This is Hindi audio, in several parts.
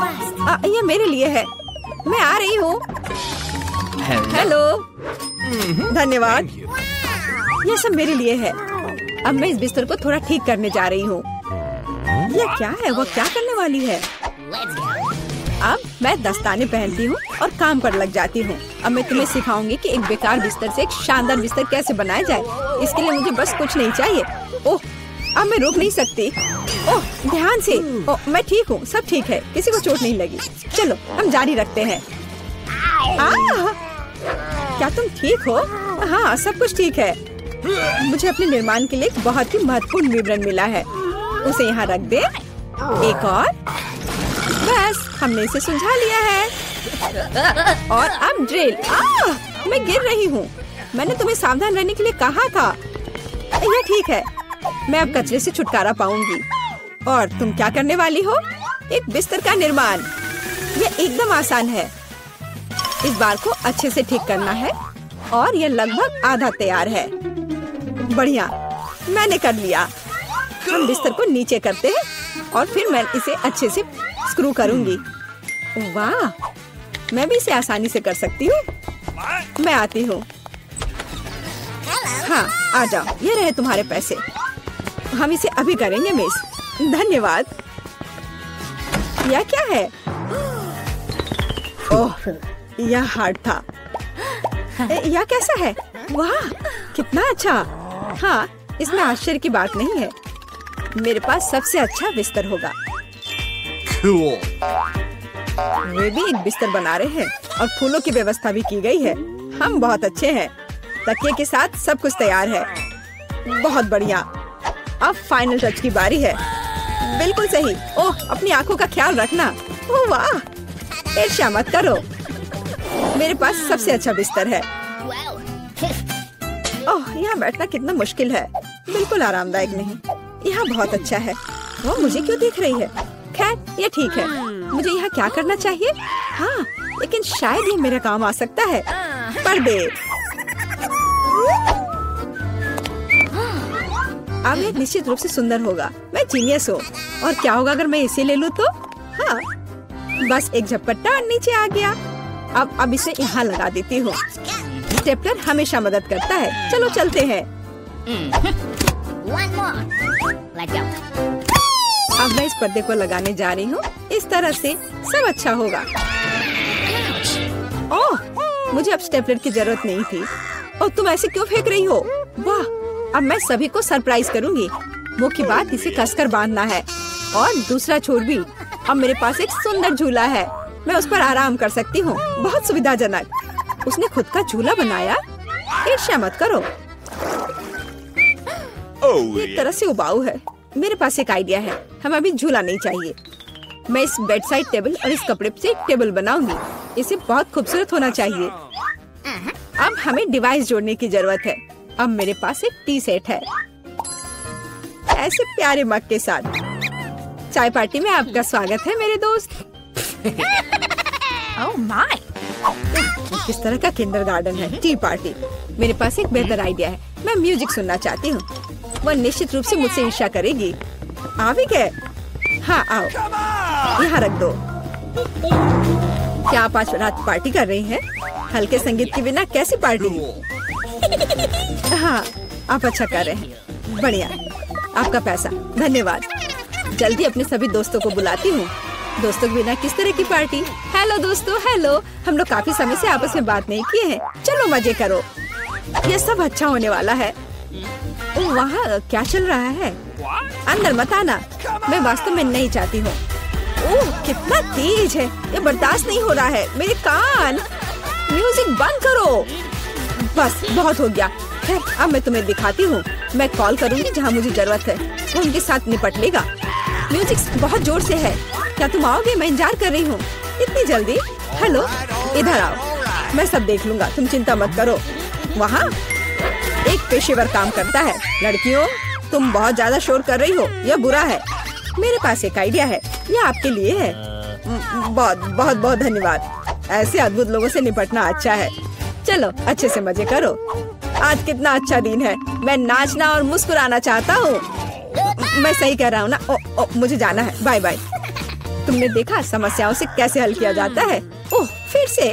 ये मेरे लिए है, मैं आ रही हूँ। हेलो, धन्यवाद। ये सब मेरे लिए है। अब मैं इस बिस्तर को थोड़ा ठीक करने जा रही हूँ। ये क्या है? वो क्या करने वाली है? अब मैं दस्ताने पहनती हूँ और काम पर लग जाती हूँ। अब मैं तुम्हें सिखाऊंगी कि एक बेकार बिस्तर से एक शानदार बिस्तर कैसे बनाया जाए। इसके लिए मुझे बस कुछ नहीं चाहिए। ओह, अब मैं रुक नहीं सकती। ओह, ध्यान से। ओह, मैं ठीक हूँ, सब ठीक है, किसी को चोट नहीं लगी। चलो हम जारी रखते हैं। क्या तुम ठीक हो? हाँ, सब कुछ ठीक है। मुझे अपने निर्माण के लिए एक बहुत ही महत्वपूर्ण विवरण मिला है। उसे यहाँ रख दे। एक और, बस हमने इसे सुलझा लिया है। और अब ड्रिल। मैं गिर रही हूँ। मैंने तुम्हें सावधान रहने के लिए कहा था। यह ठीक है, मैं अब कचरे से छुटकारा पाऊंगी। और तुम क्या करने वाली हो? एक बिस्तर का निर्माण। यह एकदम आसान है। इस बार को अच्छे से ठीक करना है और यह लगभग आधा तैयार है। बढ़िया, मैंने कर लिया। हम बिस्तर को नीचे करते हैं और फिर मैं इसे अच्छे से स्क्रू करूंगी। वाह, मैं भी इसे आसानी से कर सकती हूँ। मैं आती हूँ। हाँ, आ जाओ, ये रहे तुम्हारे पैसे। हम इसे अभी करेंगे मिस। धन्यवाद। यह क्या है? ओह, यह हार्ड था। यह कैसा है? वाह, कितना अच्छा। हाँ, इसमें आश्चर्य की बात नहीं है। मेरे पास सबसे अच्छा बिस्तर होगा। Cool. वे भी एक बिस्तर बना रहे हैं और फूलों की व्यवस्था भी की गई है। हम बहुत अच्छे हैं। तकिए के साथ सब कुछ तैयार है। बहुत बढ़िया। अब फाइनल टच की बारी है। बिल्कुल सही। ओह, अपनी आंखों का ख्याल रखना। ओह वाह, ईर्ष्या मत करो। मेरे पास सबसे अच्छा बिस्तर है। ओह, यहाँ बैठना कितना मुश्किल है। बिल्कुल आरामदायक नहीं। यहाँ बहुत अच्छा है। वो मुझे क्यों देख रही है? खैर, ये ठीक है। मुझे यहाँ क्या करना चाहिए? हाँ, लेकिन शायद ये मेरा काम आ सकता है। पर्दे। अब ये निश्चित रूप से सुंदर होगा। मैं जीनियस हूँ। और क्या होगा अगर मैं इसे ले लूँ तो? हाँ, बस एक झपट्टा और नीचे आ गया। अब इसे यहाँ लगा देती हूँ। स्टेपलर हमेशा मदद करता है। चलो चलते हैं। अब मैं इस पर्दे को लगाने जा रही हूँ। इस तरह से सब अच्छा होगा। ओह, मुझे अब स्टेपलर की जरूरत नहीं थी। और तुम ऐसे क्यों फेंक रही हो? वाह, अब मैं सभी को सरप्राइज करूंगी। मुख्य बात इसे कसकर बांधना है और दूसरा छोर भी। अब मेरे पास एक सुंदर झूला है। मैं उस पर आराम कर सकती हूँ। बहुत सुविधाजनक। उसने खुद का झूला बनाया। ईर्ष्या मत करो। एक तरह से उबाऊ है। मेरे पास एक आइडिया है। हमें अभी झूला नहीं चाहिए। मैं इस बेड साइड टेबल और इस कपड़े से एक टेबल बनाऊंगी। इसे बहुत खूबसूरत होना चाहिए। अब हमें डिवाइस जोड़ने की जरूरत है। अब मेरे पास एक टी सेट है, ऐसे प्यारे मग के साथ। चाय पार्टी में आपका स्वागत है मेरे दोस्त। Oh my! किस तरह का किंडरगार्टन है? T party. मेरे पास एक बेहतर आइडिया है। मैं म्यूजिक सुनना चाहती हूँ। वह निश्चित रूप से मुझसे ईर्ष्या करेगी। आ भी गए? हाँ, आओ, यहाँ रख दो। क्या आप आज रात पार्टी कर रही हैं? हल्के संगीत के बिना कैसी पार्टी? हाँ, आप अच्छा कर रहे हैं। बढ़िया, आपका पैसा। धन्यवाद। जल्दी अपने सभी दोस्तों को बुलाती हूँ। दोस्तों के बिना किस तरह की पार्टी? हेलो दोस्तों, हेलो। हम लोग काफी समय से आपस में बात नहीं किए हैं। चलो मजे करो। ये सब अच्छा होने वाला है। ओह, वहाँ क्या चल रहा है? अंदर मत आना। मैं वास्तव में नहीं चाहती हूँ। ओह, कितना तेज है। ये बर्दाश्त नहीं हो रहा है। मेरे कान। म्यूजिक बंद करो। बस बहुत हो गया। खैर, अब मैं तुम्हें दिखाती हूँ। मैं कॉल करूँगी जहाँ मुझे जरूरत है। वो उनके साथ निपट लेगा। म्यूजिक बहुत जोर से है। क्या तुम आओगे? मैं इंतजार कर रही हूँ। इतनी जल्दी? हेलो, इधर आओ। मैं सब देख लूंगा, तुम चिंता मत करो। वहाँ एक पेशेवर काम करता है। लड़कियों, तुम बहुत ज्यादा शोर कर रही हो। यह बुरा है। मेरे पास एक आइडिया है। यह आपके लिए है। बहुत बहुत बहुत धन्यवाद। ऐसे अद्भुत लोगों से निपटना अच्छा है। चलो अच्छे से मजे करो। आज कितना अच्छा दिन है। मैं नाचना और मुस्कुराना चाहता हूँ। मैं सही कह रहा हूँ ना? मुझे जाना है। Bye bye. तुमने देखा समस्याओं से कैसे हल किया जाता है? ओह, फिर से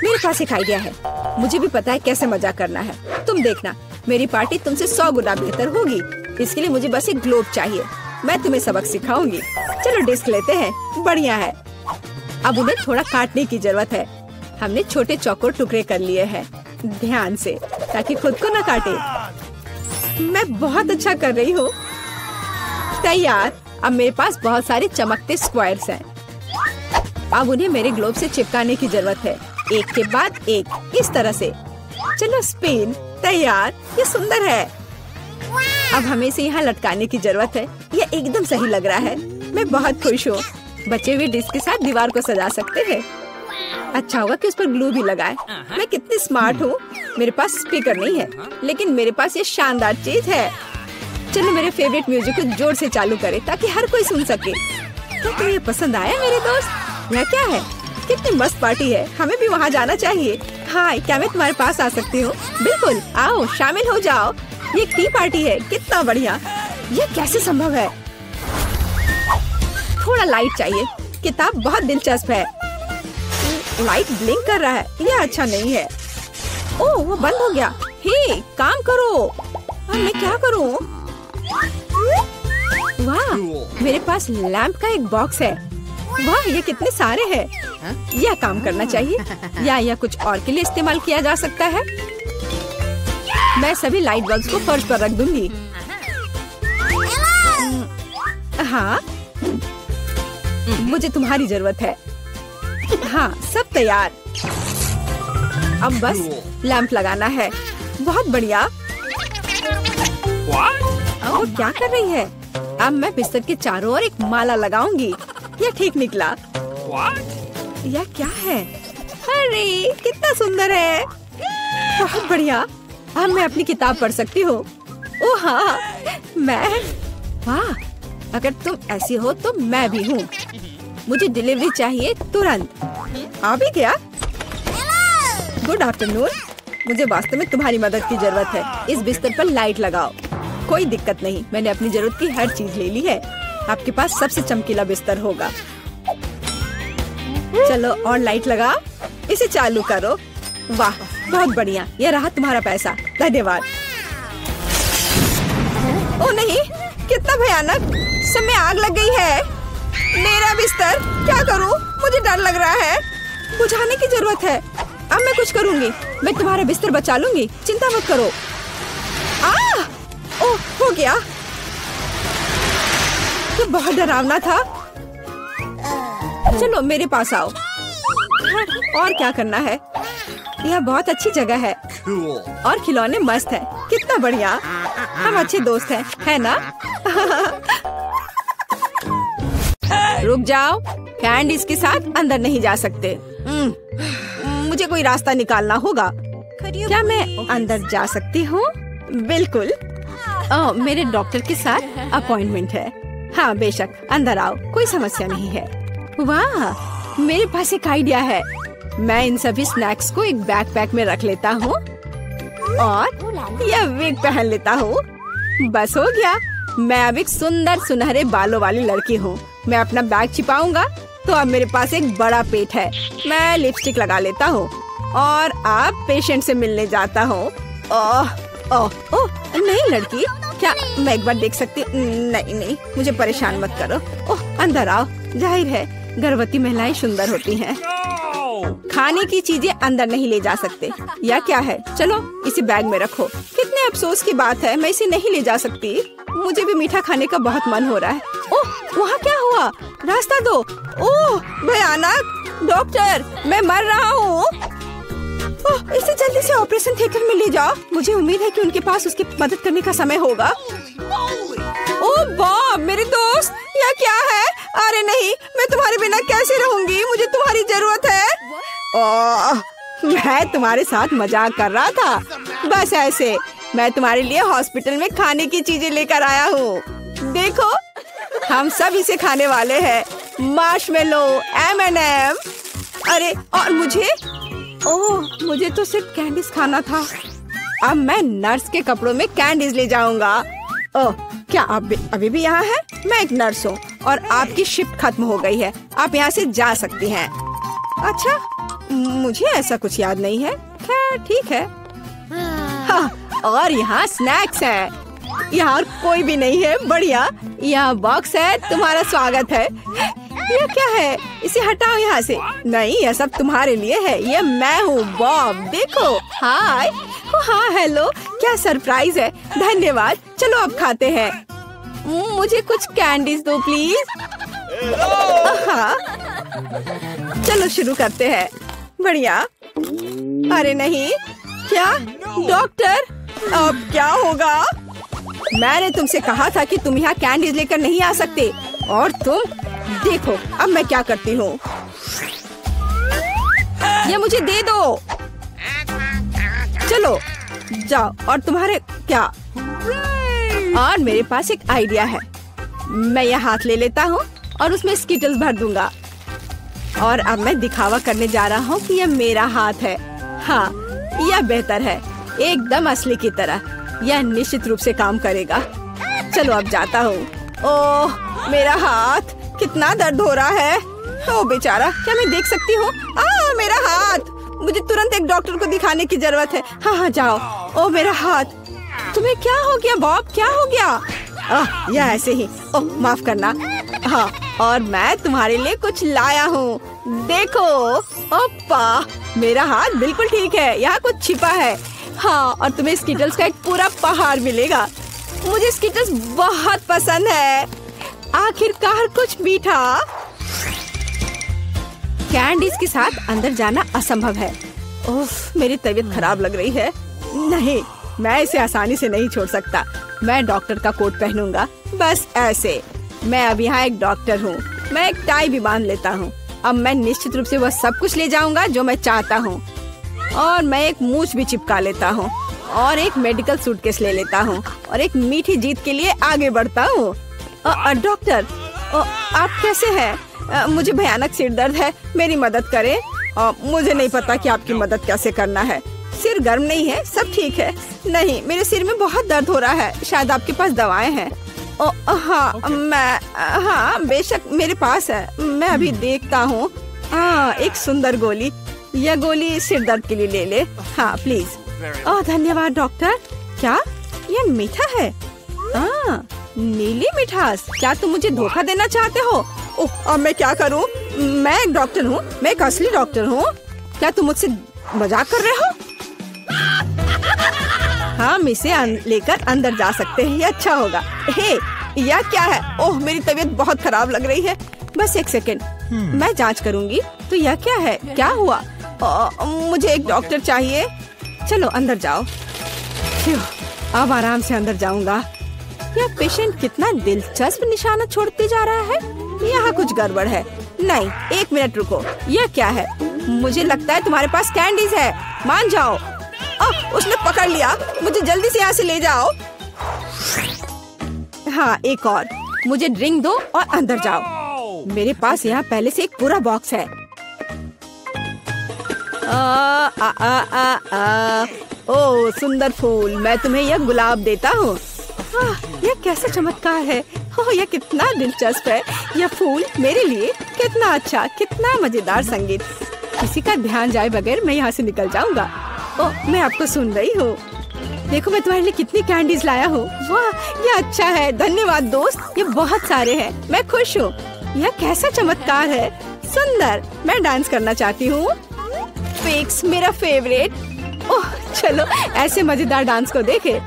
मेरे पास एक आइडिया है। मुझे भी पता है कैसे मजाक करना है। तुम देखना, मेरी पार्टी तुमसे 100 गुना बेहतर होगी। इसके लिए मुझे बस एक ग्लोब चाहिए। मैं तुम्हें सबक सिखाऊंगी। चलो डिस्क लेते हैं। बढ़िया है। अब उन्हें थोड़ा काटने की जरूरत है। हमने छोटे चौकोर टुकड़े कर लिए हैं, ध्यान से, ताकि खुद को न काटे। मैं बहुत अच्छा कर रही हूँ। तैयार। अब मेरे पास बहुत सारे चमकते स्क्वायर्स हैं। अब उन्हें मेरे ग्लोब से चिपकाने की जरूरत है, एक के बाद एक, इस तरह से। चलो स्पिन। तैयार। ये सुंदर है। अब हमें इसे यहाँ लटकाने की जरूरत है। ये एकदम सही लग रहा है। मैं बहुत खुश हूँ। बचे हुए डिस्क के साथ दीवार को सजा सकते हैं। अच्छा होगा कि उस पर ग्लू भी लगाए। मैं कितनी स्मार्ट हूँ। मेरे पास स्पीकर नहीं है, लेकिन मेरे पास ये शानदार चीज है। चलो मेरे फेवरेट म्यूजिक को जोर से चालू करें ताकि हर कोई सुन सके। क्या तुम्हें ये पसंद आया मेरे दोस्त? यह क्या है? कितनी मस्त पार्टी है। हमें भी वहाँ जाना चाहिए। हाय, क्या मैं तुम्हारे पास आ सकती हूँ? बिल्कुल, आओ शामिल हो जाओ। ये एक टी पार्टी है। कितना बढ़िया। यह कैसे संभव है? थोड़ा लाइट चाहिए। किताब बहुत दिलचस्प है। लाइट ब्लिंक कर रहा है। यह अच्छा नहीं है। ओह, वो बंद हो गया। हे, काम करो। अब मैं क्या करूँ? वाह, मेरे पास लैंप का एक बॉक्स है। वाह, ये कितने सारे हैं। यह काम करना चाहिए या कुछ और के लिए इस्तेमाल किया जा सकता है। मैं सभी लाइट बल्ब्स को फर्श पर रख दूंगी। हाँ, मुझे तुम्हारी जरूरत है। हाँ, सब तैयार। अब बस लैंप लगाना है। बहुत बढ़िया। वो क्या कर रही है? अब मैं बिस्तर के चारों ओर एक माला लगाऊंगी। यह ठीक निकला। यह क्या है? अरे कितना सुंदर है। बहुत बढ़िया। अब मैं अपनी किताब पढ़ सकती हूँ। ओह हाँ, मैं। वाह, अगर तुम ऐसी हो तो मैं भी हूँ। मुझे डिलीवरी चाहिए तुरंत। आ भी गया। Good afternoon. मुझे वास्तव में तुम्हारी मदद की जरूरत है। इस बिस्तर पर लाइट लगाओ। कोई दिक्कत नहीं, मैंने अपनी जरूरत की हर चीज ले ली है। आपके पास सबसे चमकीला बिस्तर होगा। चलो और लाइट लगाओ। इसे चालू करो। वाह, बहुत बढ़िया। यह रहा तुम्हारा पैसा। धन्यवाद। ओ नहीं, कितना भयानक। सब में आग लग गई है। मेरा बिस्तर, क्या करूं? मुझे डर लग रहा है। बुझाने की जरूरत है। अब मैं कुछ करूंगी। मैं तुम्हारा बिस्तर बचा लूंगी, चिंता मत करो। ओह, हो गया। तो बहुत डरावना था। चलो मेरे पास आओ। और क्या करना है? यह बहुत अच्छी जगह है। और खिलौने मस्त हैं। कितना बढ़िया। हम अच्छे दोस्त हैं, है ना? रुक जाओ। कैंडीज के साथ अंदर नहीं जा सकते। मुझे कोई रास्ता निकालना होगा। क्या मैं अंदर जा सकती हूँ? बिल्कुल। मेरे डॉक्टर के साथ अपॉइंटमेंट है। हाँ बेशक, अंदर आओ, कोई समस्या नहीं है। वाह, मेरे पास एक आइडिया है। मैं इन सभी स्नैक्स को एक बैकपैक में रख लेता हूँ और यह विग पहन लेता हूँ। बस हो गया। मैं अब एक सुंदर सुनहरे बालों वाली लड़की हूँ। मैं अपना बैग छिपाऊंगा तो अब मेरे पास एक बड़ा पेट है। मैं लिपस्टिक लगा लेता हूँ और अब पेशेंट से मिलने जाता हूँ। ओह ओह ओह, नहीं लड़की, क्या मैं एक बार देख सकती? नहीं, मुझे परेशान मत करो। ओह, अंदर आओ। जाहिर है गर्भवती महिलाएं सुंदर होती हैं। खाने की चीजें अंदर नहीं ले जा सकते। या क्या है? चलो इसे बैग में रखो। कितने अफसोस की बात है, मैं इसे नहीं ले जा सकती। मुझे भी मीठा खाने का बहुत मन हो रहा है। ओह, वहाँ क्या हुआ? रास्ता दो। ओह भयानक। डॉक्टर, मैं मर रहा हूँ। इसे जल्दी से ऑपरेशन थिएटर में ले जाओ। मुझे उम्मीद है कि उनके पास उसकी मदद करने का समय होगा। ओह बॉब, मेरे दोस्त, यह क्या है? अरे नहीं, मैं तुम्हारे बिना कैसे रहूंगी? मुझे तुम्हारी जरूरत है। ओह, मैं तुम्हारे साथ मजाक कर रहा था। बस ऐसे। मैं तुम्हारे लिए हॉस्पिटल में खाने की चीजें लेकर आया हूँ। देखो, हम सब इसे खाने वाले हैं। Marshmallow, M&M। अरे और मुझे? ओह, मुझे तो सिर्फ कैंडीज खाना था। अब मैं नर्स के कपड़ों में कैंडीज ले जाऊंगा। ओह, क्या आप अभी भी यहाँ है? मैं एक नर्स हूँ और आपकी शिफ्ट खत्म हो गई है। आप यहाँ से जा सकती हैं। अच्छा, मुझे ऐसा कुछ याद नहीं है। खैर ठीक है। हाँ, और यहाँ स्नैक्स हैं। यहाँ कोई भी नहीं है। बढ़िया, यहाँ बॉक्स है। तुम्हारा स्वागत है। यह क्या है? इसे हटाओ यहाँ से। नहीं, यह सब तुम्हारे लिए है। ये मैं हूँ बॉब। देखो। हाय। हाँ हेलो, क्या सरप्राइज है। धन्यवाद। चलो अब खाते हैं। मुझे कुछ कैंडीज दो प्लीज। हाँ, चलो शुरू करते हैं। बढ़िया। अरे नहीं, क्या डॉक्टर, अब क्या होगा? मैंने तुमसे कहा था कि तुम यहाँ कैंडीज लेकर नहीं आ सकते, और तुम देखो अब मैं क्या करती हूँ। ये मुझे दे दो। चलो जाओ। और तुम्हारे क्या? और मेरे पास एक आइडिया है। मैं यह हाथ ले लेता हूँ और उसमें स्किटल्स भर दूंगा। और अब मैं दिखावा करने जा रहा हूँ कि यह मेरा हाथ है। हाँ, यह बेहतर है, एकदम असली की तरह। यह निश्चित रूप से काम करेगा। चलो अब जाता हूँ। ओह, मेरा हाथ कितना दर्द हो रहा है। ओ बेचारा, क्या मैं देख सकती हूँ? मेरा हाथ। मुझे तुरंत एक डॉक्टर को दिखाने की जरूरत है। हाँ जाओ। ओ मेरा हाथ। तुम्हें क्या हो गया बॉब? क्या हो गया? यह ऐसे ही। ओह माफ करना। हाँ, और मैं तुम्हारे लिए कुछ लाया हूँ। देखो। ओप्पा, मेरा हाथ बिल्कुल ठीक है। यहाँ कुछ छिपा है। हाँ, और तुम्हें स्किटल्स का एक पूरा पहाड़ मिलेगा। मुझे स्किटल्स बहुत पसंद है। आखिरकार कुछ मीठा। कैंडीज के साथ अंदर जाना असंभव है। उफ, मेरी तबीयत खराब लग रही है। नहीं, मैं इसे आसानी से नहीं छोड़ सकता। मैं डॉक्टर का कोट पहनूंगा, बस ऐसे। मैं अब यहाँ एक डॉक्टर हूँ। मैं एक टाई भी बांध लेता हूँ। अब मैं निश्चित रूप से वह सब कुछ ले जाऊंगा जो मैं चाहता हूँ। और मैं एक मूछ भी चिपका लेता हूँ, और एक मेडिकल सूटकेस ले लेता हूँ, और एक मीठी जीत के लिए आगे बढ़ता हूँ। डॉक्टर, आप कैसे हैं? मुझे भयानक सिर दर्द है, मेरी मदद करें। मुझे नहीं पता कि आपकी मदद कैसे करना है। सिर गर्म नहीं है, सब ठीक है। नहीं, मेरे सिर में बहुत दर्द हो रहा है। शायद आपके पास दवाएं हैं। हाँ बेशक मेरे पास है। मैं अभी देखता हूँ। एक सुंदर गोली। यह गोली सिर दर्द के लिए ले ले। हाँ प्लीज। धन्यवाद डॉक्टर। क्या यह मीठा है? नीली मिठास। क्या तुम मुझे धोखा देना चाहते हो? अब मैं क्या करूं? मैं एक डॉक्टर हूं, मैं एक असली डॉक्टर हूं। क्या तुम मुझसे मजाक कर रहे हो? हम इसे लेकर अंदर जा सकते हैं, ये अच्छा होगा। हे, यह क्या है? ओह, मेरी तबीयत बहुत खराब लग रही है। बस एक सेकंड, मैं जांच करूंगी। तो यह क्या है? क्या हुआ? मुझे एक डॉक्टर चाहिए। चलो अंदर जाओ। अब आराम से अंदर जाऊंगा। यह पेशेंट कितना दिलचस्प निशाना छोड़ते जा रहा है। यहाँ कुछ गड़बड़ है। नहीं, एक मिनट रुको। यह क्या है? मुझे लगता है तुम्हारे पास कैंडीज है। मान जाओ। उसने पकड़ लिया। मुझे जल्दी से यहाँ से ले जाओ। हाँ, एक और। मुझे ड्रिंक दो और अंदर जाओ। मेरे पास यहाँ पहले से एक पूरा बॉक्स है। ओह सुंदर फूल, मैं तुम्हें यह गुलाब देता हूँ। यह कैसा चमत्कार है। ओह, यह कितना दिलचस्प है। यह फूल मेरे लिए। कितना अच्छा, कितना मजेदार संगीत। किसी का ध्यान जाए बगैर मैं यहाँ से निकल जाऊंगा। ओह, मैं आपको सुन रही हूँ। देखो मैं तुम्हारे लिए कितनी कैंडीज लाया हूँ। वाह, यह अच्छा है। धन्यवाद दोस्त, ये बहुत सारे हैं। मैं खुश हूँ। यह कैसा चमत्कार है। सुंदर। मैं डांस करना चाहती हूँ। फिक्स, मेरा फेवरेट। ओह चलो ऐसे मजेदार डांस को देखे।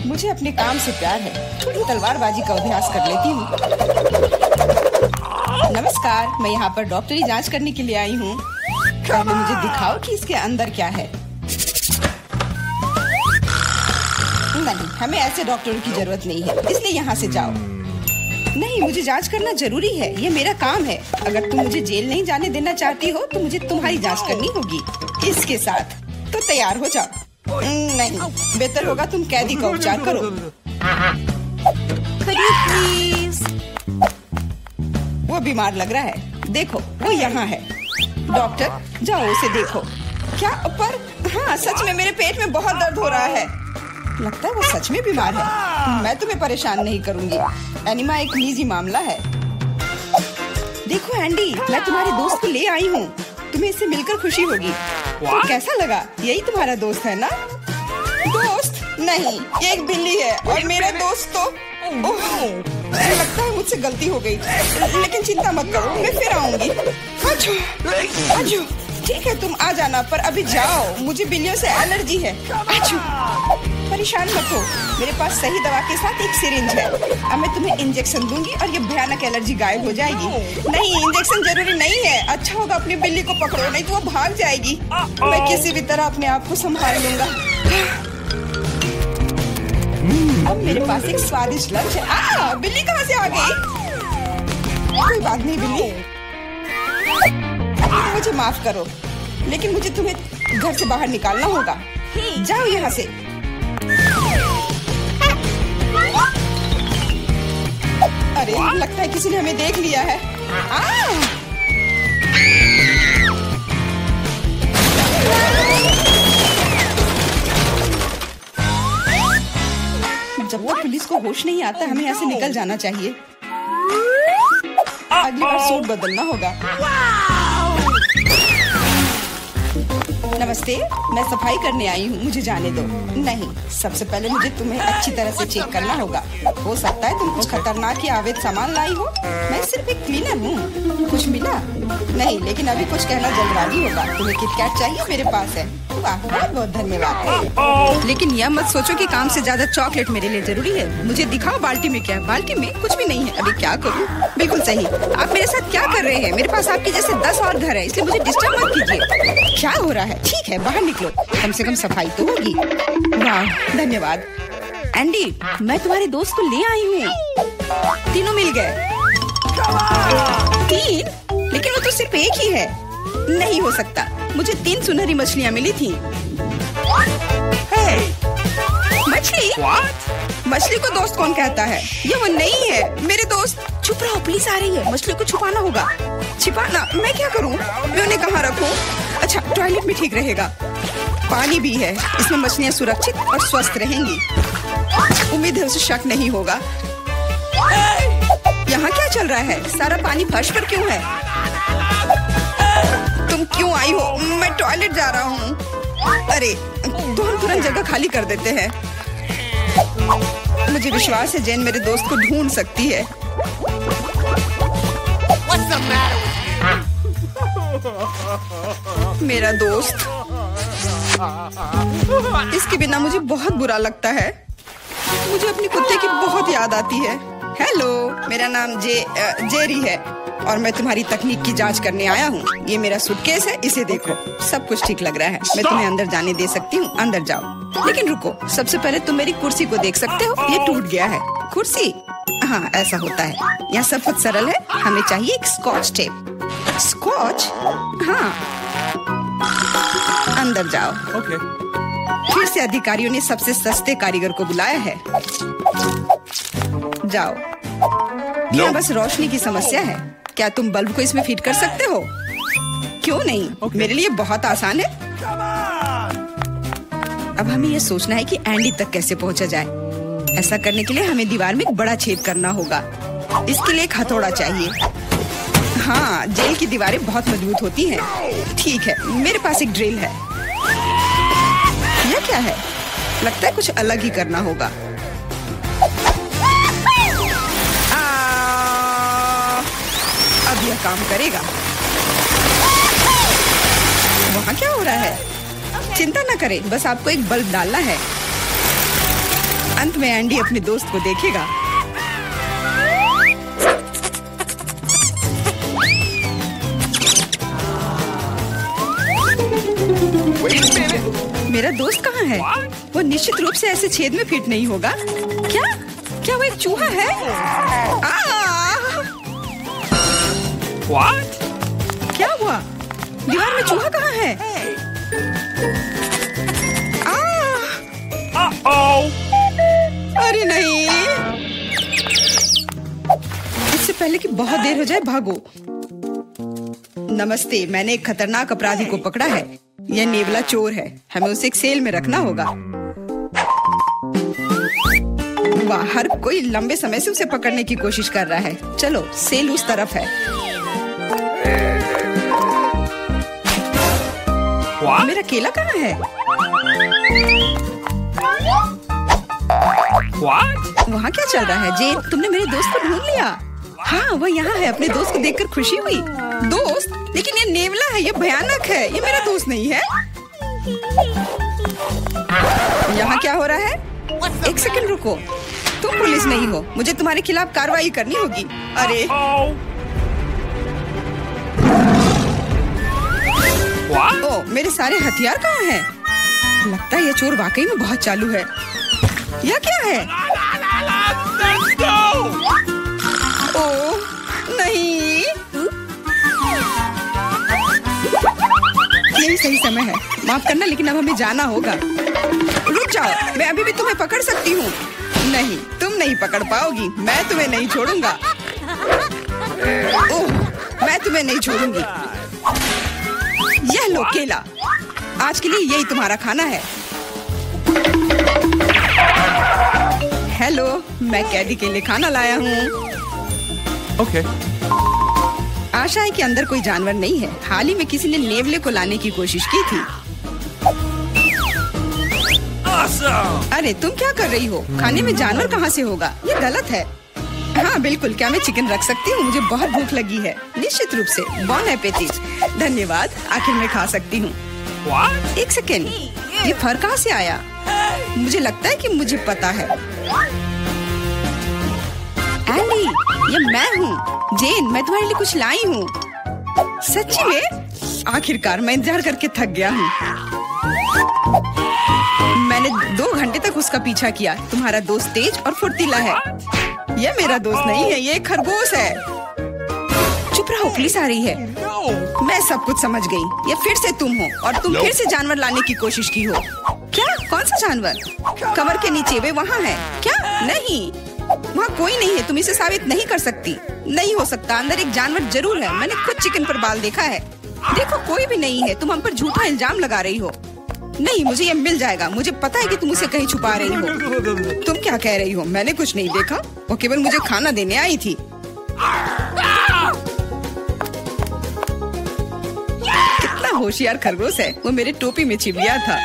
मुझे अपने काम से प्यार है। थोड़ी तलवारबाजी का अभ्यास कर लेती हूँ। नमस्कार, मैं यहाँ पर डॉक्टरी जांच करने के लिए आई हूँ। पहले मुझे दिखाओ कि इसके अंदर क्या है। नहीं, हमें ऐसे डॉक्टरों की जरूरत नहीं है, इसलिए यहाँ से जाओ। नहीं, मुझे जांच करना जरूरी है, ये मेरा काम है। अगर तुम मुझे जेल नहीं जाने देना चाहती हो तो मुझे तुम्हारी जांच करनी होगी। इसके साथ तो तैयार हो जाओ। नहीं, बेहतर होगा तुम कैदी का उपचार करो। प्लीज। वो बीमार लग रहा है। देखो वो यहाँ है। डॉक्टर जाओ उसे देखो। क्या? पर हाँ, सच में मेरे पेट में बहुत दर्द हो रहा है। लगता है वो सच में बीमार है। मैं तुम्हें परेशान नहीं करूंगी। एनिमा एक निजी मामला है। देखो एंडी, मैं तुम्हारे दोस्त को ले आई हूँ। तुम्हें इससे मिलकर खुशी होगी। तो कैसा लगा? यही तुम्हारा दोस्त है ना? दोस्त नहीं, ये एक बिल्ली है और मेरा दोस्त तो मुझे लगता है मुझसे गलती हो गई, लेकिन चिंता मत करो, मैं फिर आऊंगी। आजू, ठीक है तुम आ जाना, पर अभी जाओ, मुझे बिल्लियों से एलर्जी है। आजू, परेशान मत हो, मेरे पास सही दवा के साथ एक सिरिंज है। अब मैं तुम्हें इंजेक्शन दूंगी और ये भयानक एलर्जी गायब हो जाएगी। नहीं, इंजेक्शन जरूरी नहीं है। अच्छा होगा अपनी बिल्ली को पकड़ो, नहीं तो वो भाग जाएगी। मैं किसी भी तरह अपने आप को संभाल लूंगा। अब मेरे पास एक स्वादिष्ट लंच है। बिल्ली कहाँ से आ गई? कोई बात नहीं बिल्ली, मुझे माफ करो, लेकिन मुझे तुम्हें घर से बाहर निकालना होगा। जाओ यहाँ से। अरे लगता है किसी ने हमें देख लिया है। जब तक पुलिस को होश नहीं आता, हमें यहाँ से निकल जाना चाहिए। अगली बार सूट बदलना होगा। नमस्ते, मैं सफाई करने आई हूँ, मुझे जाने दो। नहीं, सबसे पहले मुझे तुम्हें अच्छी तरह से चेक करना होगा। हो सकता है तुम कुछ खतरनाक या अवैध सामान लाई हो। मैं सिर्फ एक क्लीनर हूँ। कुछ मिला? नहीं, लेकिन अभी कुछ कहना जल्दबाजी होगा। तुम्हें किटकैट चाहिए? मेरे पास है। वाह, बहुत बहुत धन्यवाद। लेकिन यह मत सोचो कि काम से ज्यादा चॉकलेट मेरे लिए जरूरी है। मुझे दिखाओ बाल्टी में क्या है। बाल्टी में कुछ भी नहीं है। अभी क्या करूँ? बिल्कुल सही। आप मेरे साथ क्या कर रहे हैं? मेरे पास आपके जैसे 10 और घर है, इसलिए मुझे डिस्टर्ब मत कीजिए। क्या हो रहा है? ठीक है, बाहर निकलो, कम से कम सफाई तो होगी। वाह, धन्यवाद। एंडी, मैं तुम्हारे दोस्त को ले आई हूँ। तीनों मिल गए। 3? लेकिन वो तो सिर्फ एक ही है। नहीं हो सकता, मुझे 3 सुनहरी मछलियाँ मिली थी। मछली? मछली को दोस्त कौन कहता है? ये वो नहीं है मेरे दोस्त। चुप रहो, पुलिस आ रही है। मछली को छुपाना होगा। छिपाना? मैं क्या करूँ? मैं उन्हें कहाँ रखूँ? अच्छा, टॉयलेट में ठीक रहेगा। पानी भी है, इसमें मछलियाँ सुरक्षित और स्वस्थ रहेंगी। उम्मीद है उसे शक नहीं होगा। यहाँ क्या चल रहा है? सारा पानी फर्श पर क्यों है? तुम क्यों आई हो? मैं टॉयलेट जा रहा हूँ। अरे, तो हम तुरंत जगह खाली कर देते हैं। मुझे विश्वास है जेन मेरे दोस्त को ढूंढ सकती है। मेरा दोस्त, इसके बिना मुझे बहुत बुरा लगता है। मुझे अपने कुत्ते की बहुत याद आती है। हेलो, मेरा नाम जेरी है और मैं तुम्हारी तकनीक की जांच करने आया हूँ। ये मेरा सूटकेस है, इसे देखो, सब कुछ ठीक लग रहा है। मैं तुम्हें अंदर जाने दे सकती हूँ, अंदर जाओ। लेकिन रुको, सबसे पहले तुम मेरी कुर्सी को देख सकते हो, ये टूट गया है। कुर्सी? हाँ, ऐसा होता है। यहाँ सब कुछ सरल है, हमें चाहिए एक स्कॉच टेप। स्कॉच? हाँ, अंदर जाओ। Okay. फिर से अधिकारियों ने सबसे सस्ते कारीगर को बुलाया है। जाओ। यहाँ बस रोशनी की समस्या है। क्या तुम बल्ब को इसमें फिट कर सकते हो? क्यों नहीं? मेरे लिए बहुत आसान है। अब हमें यह सोचना है कि एंडी तक कैसे पहुंचा जाए। ऐसा करने के लिए हमें दीवार में एक बड़ा छेद करना होगा। इसके लिए एक हथौड़ा चाहिए। हाँ, जेल की दीवारें बहुत मजबूत होती हैं। ठीक है, मेरे पास एक ड्रिल है। यह क्या है? लगता है कुछ अलग ही करना होगा। अब यह काम करेगा। वहाँ क्या हो रहा है? चिंता न करें, बस आपको एक बल्ब डालना है। अंत में एंडी अपने दोस्त को देखेगा। मेरा दोस्त कहाँ है? वो निश्चित रूप से ऐसे छेद में फिट नहीं होगा। क्या वो एक चूहा है? What? क्या हुआ? दीवार में चूहा कहाँ है? अरे नहीं! इससे पहले कि बहुत देर हो जाए, भागो। नमस्ते, मैंने एक खतरनाक अपराधी को पकड़ा है। यह नेवला चोर है, हमें उसे एक सेल में रखना होगा। वाह, हर कोई लंबे समय से उसे पकड़ने की कोशिश कर रहा है। चलो, सेल उस तरफ है। मेरा केला कहाँ है? वहाँ क्या चल रहा है? जेन, तुमने मेरे दोस्त को ढूंढ लिया? हाँ, वह यहाँ है। अपने दोस्त को देखकर खुशी हुई। दोस्त? लेकिन ये नेवला है, ये भयानक है, ये मेरा दोस्त नहीं है। यहाँ क्या हो रहा है? एक सेकंड रुको, तुम पुलिस नहीं हो, मुझे तुम्हारे खिलाफ कार्रवाई करनी होगी। अरे ओ, मेरे सारे हथियार कहाँ हैं? लगता है ये चोर वाकई में बहुत चालू है। यह क्या है? ओ नहीं, यही सही समय है। माफ करना, लेकिन अब हमें जाना होगा। रुक जाओ, मैं अभी भी तुम्हें पकड़ सकती हूँ। नहीं, तुम नहीं पकड़ पाओगी, मैं तुम्हें नहीं छोड़ूंगा। ओह, मैं तुम्हें नहीं छोड़ूंगी। यह लो केला, आज के लिए यही तुम्हारा खाना है। हेलो, मैं कैदी के लिए खाना लाया हूँ। Okay. आशा है कि अंदर कोई जानवर नहीं है। हाल ही में किसी ने नेवले को लाने की कोशिश की थी। Awesome. अरे तुम क्या कर रही हो? खाने में जानवर कहाँ से होगा? ये गलत है। हाँ बिल्कुल, क्या मैं चिकन रख सकती हूँ? मुझे बहुत भूख लगी है। निश्चित रूप से। बॉन एपेटिट। धन्यवाद, आखिर मैं खा सकती हूँ। एक सेकेंड, ये फर कहाँ से आया? मुझे लगता है कि मुझे पता है। एंडी, ये मैं हूँ। जेन, मैं तुम्हारे लिए कुछ लाई हूँ। सच्ची में? आखिरकार मैं इंतजार करके थक गया हूँ। मैंने 2 घंटे तक उसका पीछा किया। तुम्हारा दोस्त तेज और फुर्तीला है। ये मेरा दोस्त नहीं है, ये एक खरगोश है। चुप रहो, पुलिस आ रही है। मैं सब कुछ समझ गई। ये फिर से तुम हो और तुम फिर से जानवर लाने की कोशिश की हो। क्या? कौन सा जानवर? कवर के नीचे, वे वहाँ है। क्या? नहीं, वहाँ कोई नहीं है। तुम इसे साबित नहीं कर सकती। नहीं हो सकता, अंदर एक जानवर जरूर है। मैंने खुद चिकन पर बाल देखा है। देखो, कोई भी नहीं है। तुम हम पर झूठा इल्जाम लगा रही हो। नहीं, मुझे ये मिल जाएगा। मुझे पता है कि तुम उसे कहीं छुपा रही हो। तुम क्या कह रही हो? मैंने कुछ नहीं देखा। वो केवल मुझे खाना देने आई थी। कितना होशियार खरगोश है। वो मेरे टोपी में छिप गया था।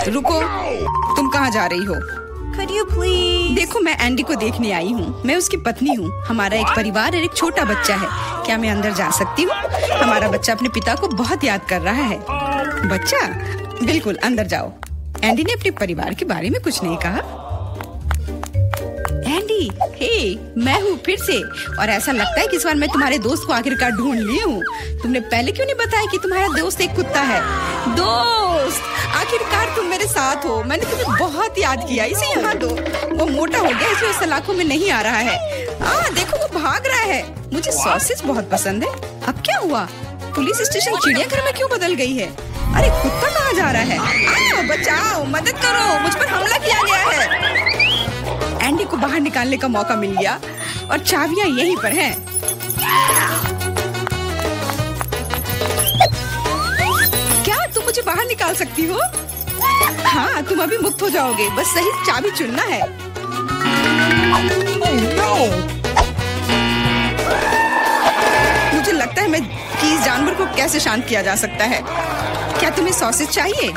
रुको, तुम कहाँ जा रही हो? Could you please? देखो, मैं एंडी को देखने आई हूँ। मैं उसकी पत्नी हूँ। हमारा एक परिवार और एक छोटा बच्चा है। क्या मैं अंदर जा सकती हूँ? हमारा बच्चा अपने पिता को बहुत याद कर रहा है। बच्चा? बिल्कुल, अंदर जाओ। एंडी ने अपने परिवार के बारे में कुछ नहीं कहा। एंडी, हे, मैं हूँ फिर से। और ऐसा लगता है कि इस बार मैं तुम्हारे दोस्त को आखिरकार ढूंढ ली हूँ। तुमने पहले क्यों नहीं बताया कि तुम्हारा दोस्त एक कुत्ता है? दोस्त, आखिरकार तुम मेरे साथ हो। मैंने तुम्हें बहुत याद किया। इसे यहाँ दो। वो मोटा हो गया, इसलिए सलाखों में नहीं आ रहा है। देखो, वो भाग रहा है। मुझे सॉसेज बहुत पसंद है। अब क्या हुआ? पुलिस स्टेशन चिड़ियाघर में क्यों बदल गई है? अरे कुत्ता कहाँ जा रहा है? बचाओ, मदद करो, मुझ पर हमला किया गया है। एंडी को बाहर निकालने का मौका मिल गया और चाबियां यहीं पर हैं। क्या तुम मुझे बाहर निकाल सकती हो? हाँ, तुम अभी मुक्त हो जाओगे। बस सही चाबी चुनना है। मुझे लगता है मैं कि इस जानवर को कैसे शांत किया जा सकता है। क्या तुम्हें सॉसेज चाहिए?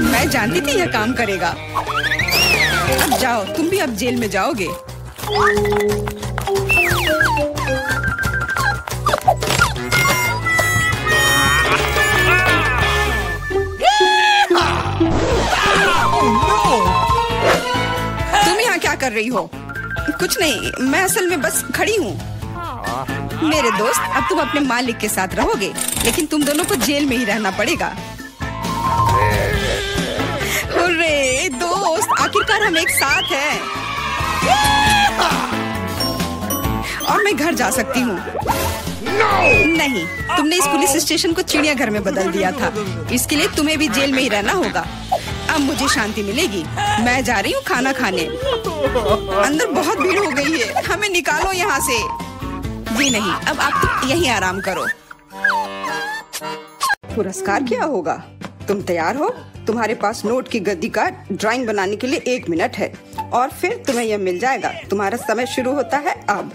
मैं जानती थी यह काम करेगा। अब जाओ, तुम भी अब जेल में जाओगे। तुम यहाँ क्या कर रही हो? कुछ नहीं, मैं असल में बस खड़ी हूँ। मेरे दोस्त, अब तुम अपने मालिक के साथ रहोगे, लेकिन तुम दोनों को जेल में ही रहना पड़ेगा। हुर्रे दोस्त, आखिरकार हम एक साथ हैं। और मैं घर जा सकती हूँ। नहीं, तुमने इस पुलिस स्टेशन को चिड़ियाघर में बदल दिया था। इसके लिए तुम्हें भी जेल में ही रहना होगा। अब मुझे शांति मिलेगी। मैं जा रही हूँ खाना खाने। अंदर बहुत भीड़ हो गई है, हमें निकालो यहाँ से। जी नहीं, अब आप यहीं आराम करो। पुरस्कार क्या होगा? तुम तैयार हो? तुम्हारे पास नोट की गद्दी का ड्राइंग बनाने के लिए 1 मिनट है और फिर तुम्हें यह मिल जाएगा। तुम्हारा समय शुरू होता है अब।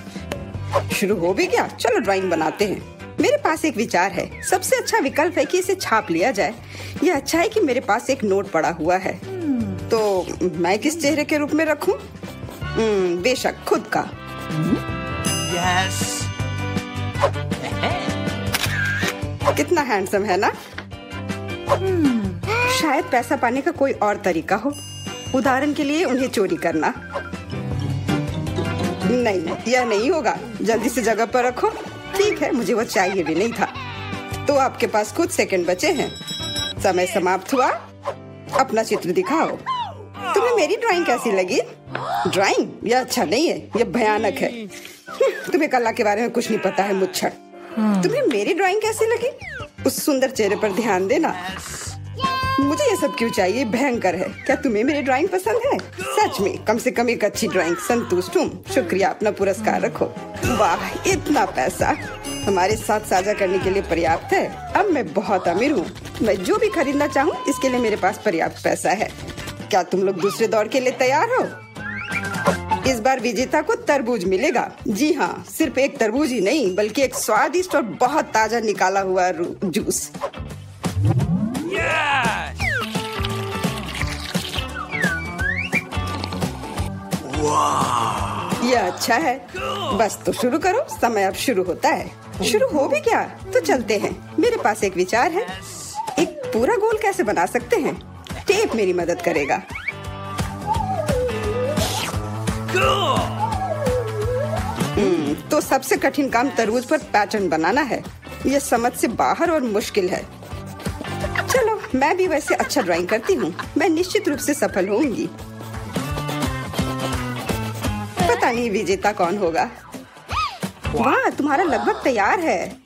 शुरू हो भी गया? चलो ड्राइंग बनाते हैं। मेरे पास एक विचार है। सबसे अच्छा विकल्प है कि इसे छाप लिया जाए। यह अच्छा है कि मेरे पास एक नोट पड़ा हुआ है। तो मैं किस चेहरे के रूप में रखूं? बेशक खुद का। Yes. कितना हैंडसम है ना? शायद पैसा पाने का कोई और तरीका हो। उदाहरण के लिए उन्हें चोरी करना। नहीं, यह नहीं होगा। जल्दी से जगह पर रखो। ठीक है, मुझे वो चाहिए भी नहीं था। तो आपके पास कुछ सेकंड बचे हैं। समय समाप्त हुआ। अपना चित्र दिखाओ। तुम्हें मेरी ड्राइंग कैसी लगी? ड्राइंग? यह अच्छा नहीं है, यह भयानक है। तुम्हें कला के बारे में कुछ नहीं पता है मुच्छर। तुम्हें मेरी ड्राइंग कैसी लगी? उस सुंदर चेहरे पर ध्यान देना। मुझे ये सब क्यों चाहिए? भयंकर है। क्या तुम्हें मेरी ड्राइंग पसंद है? सच में, कम से कम एक अच्छी ड्राइंग। संतुष्ट हूँ। शुक्रिया, अपना पुरस्कार रखो। वाह, इतना पैसा हमारे साथ साझा करने के लिए पर्याप्त है। अब मैं बहुत अमीर हूँ। मैं जो भी खरीदना चाहूँ इसके लिए मेरे पास पर्याप्त पैसा है। क्या तुम लोग दूसरे दौर के लिए तैयार हो? इस बार विजेता को तरबूज मिलेगा। जी हाँ, सिर्फ एक तरबूज ही नहीं बल्कि एक स्वादिष्ट और बहुत ताजा निकाला हुआ जूस। यह अच्छा है। बस तो शुरू करो। समय अब शुरू होता है। शुरू हो भी क्या? तो चलते हैं। मेरे पास एक विचार है। एक पूरा गोल कैसे बना सकते हैं? टेप मेरी मदद करेगा। तो सबसे कठिन काम तरबूज पर पैटर्न बनाना है। यह समझ से बाहर और मुश्किल है। चलो, मैं भी वैसे अच्छा ड्राइंग करती हूँ। मैं निश्चित रूप से सफल होंगी। पता नहीं विजेता कौन होगा। वाह, तुम्हारा लगभग तैयार है।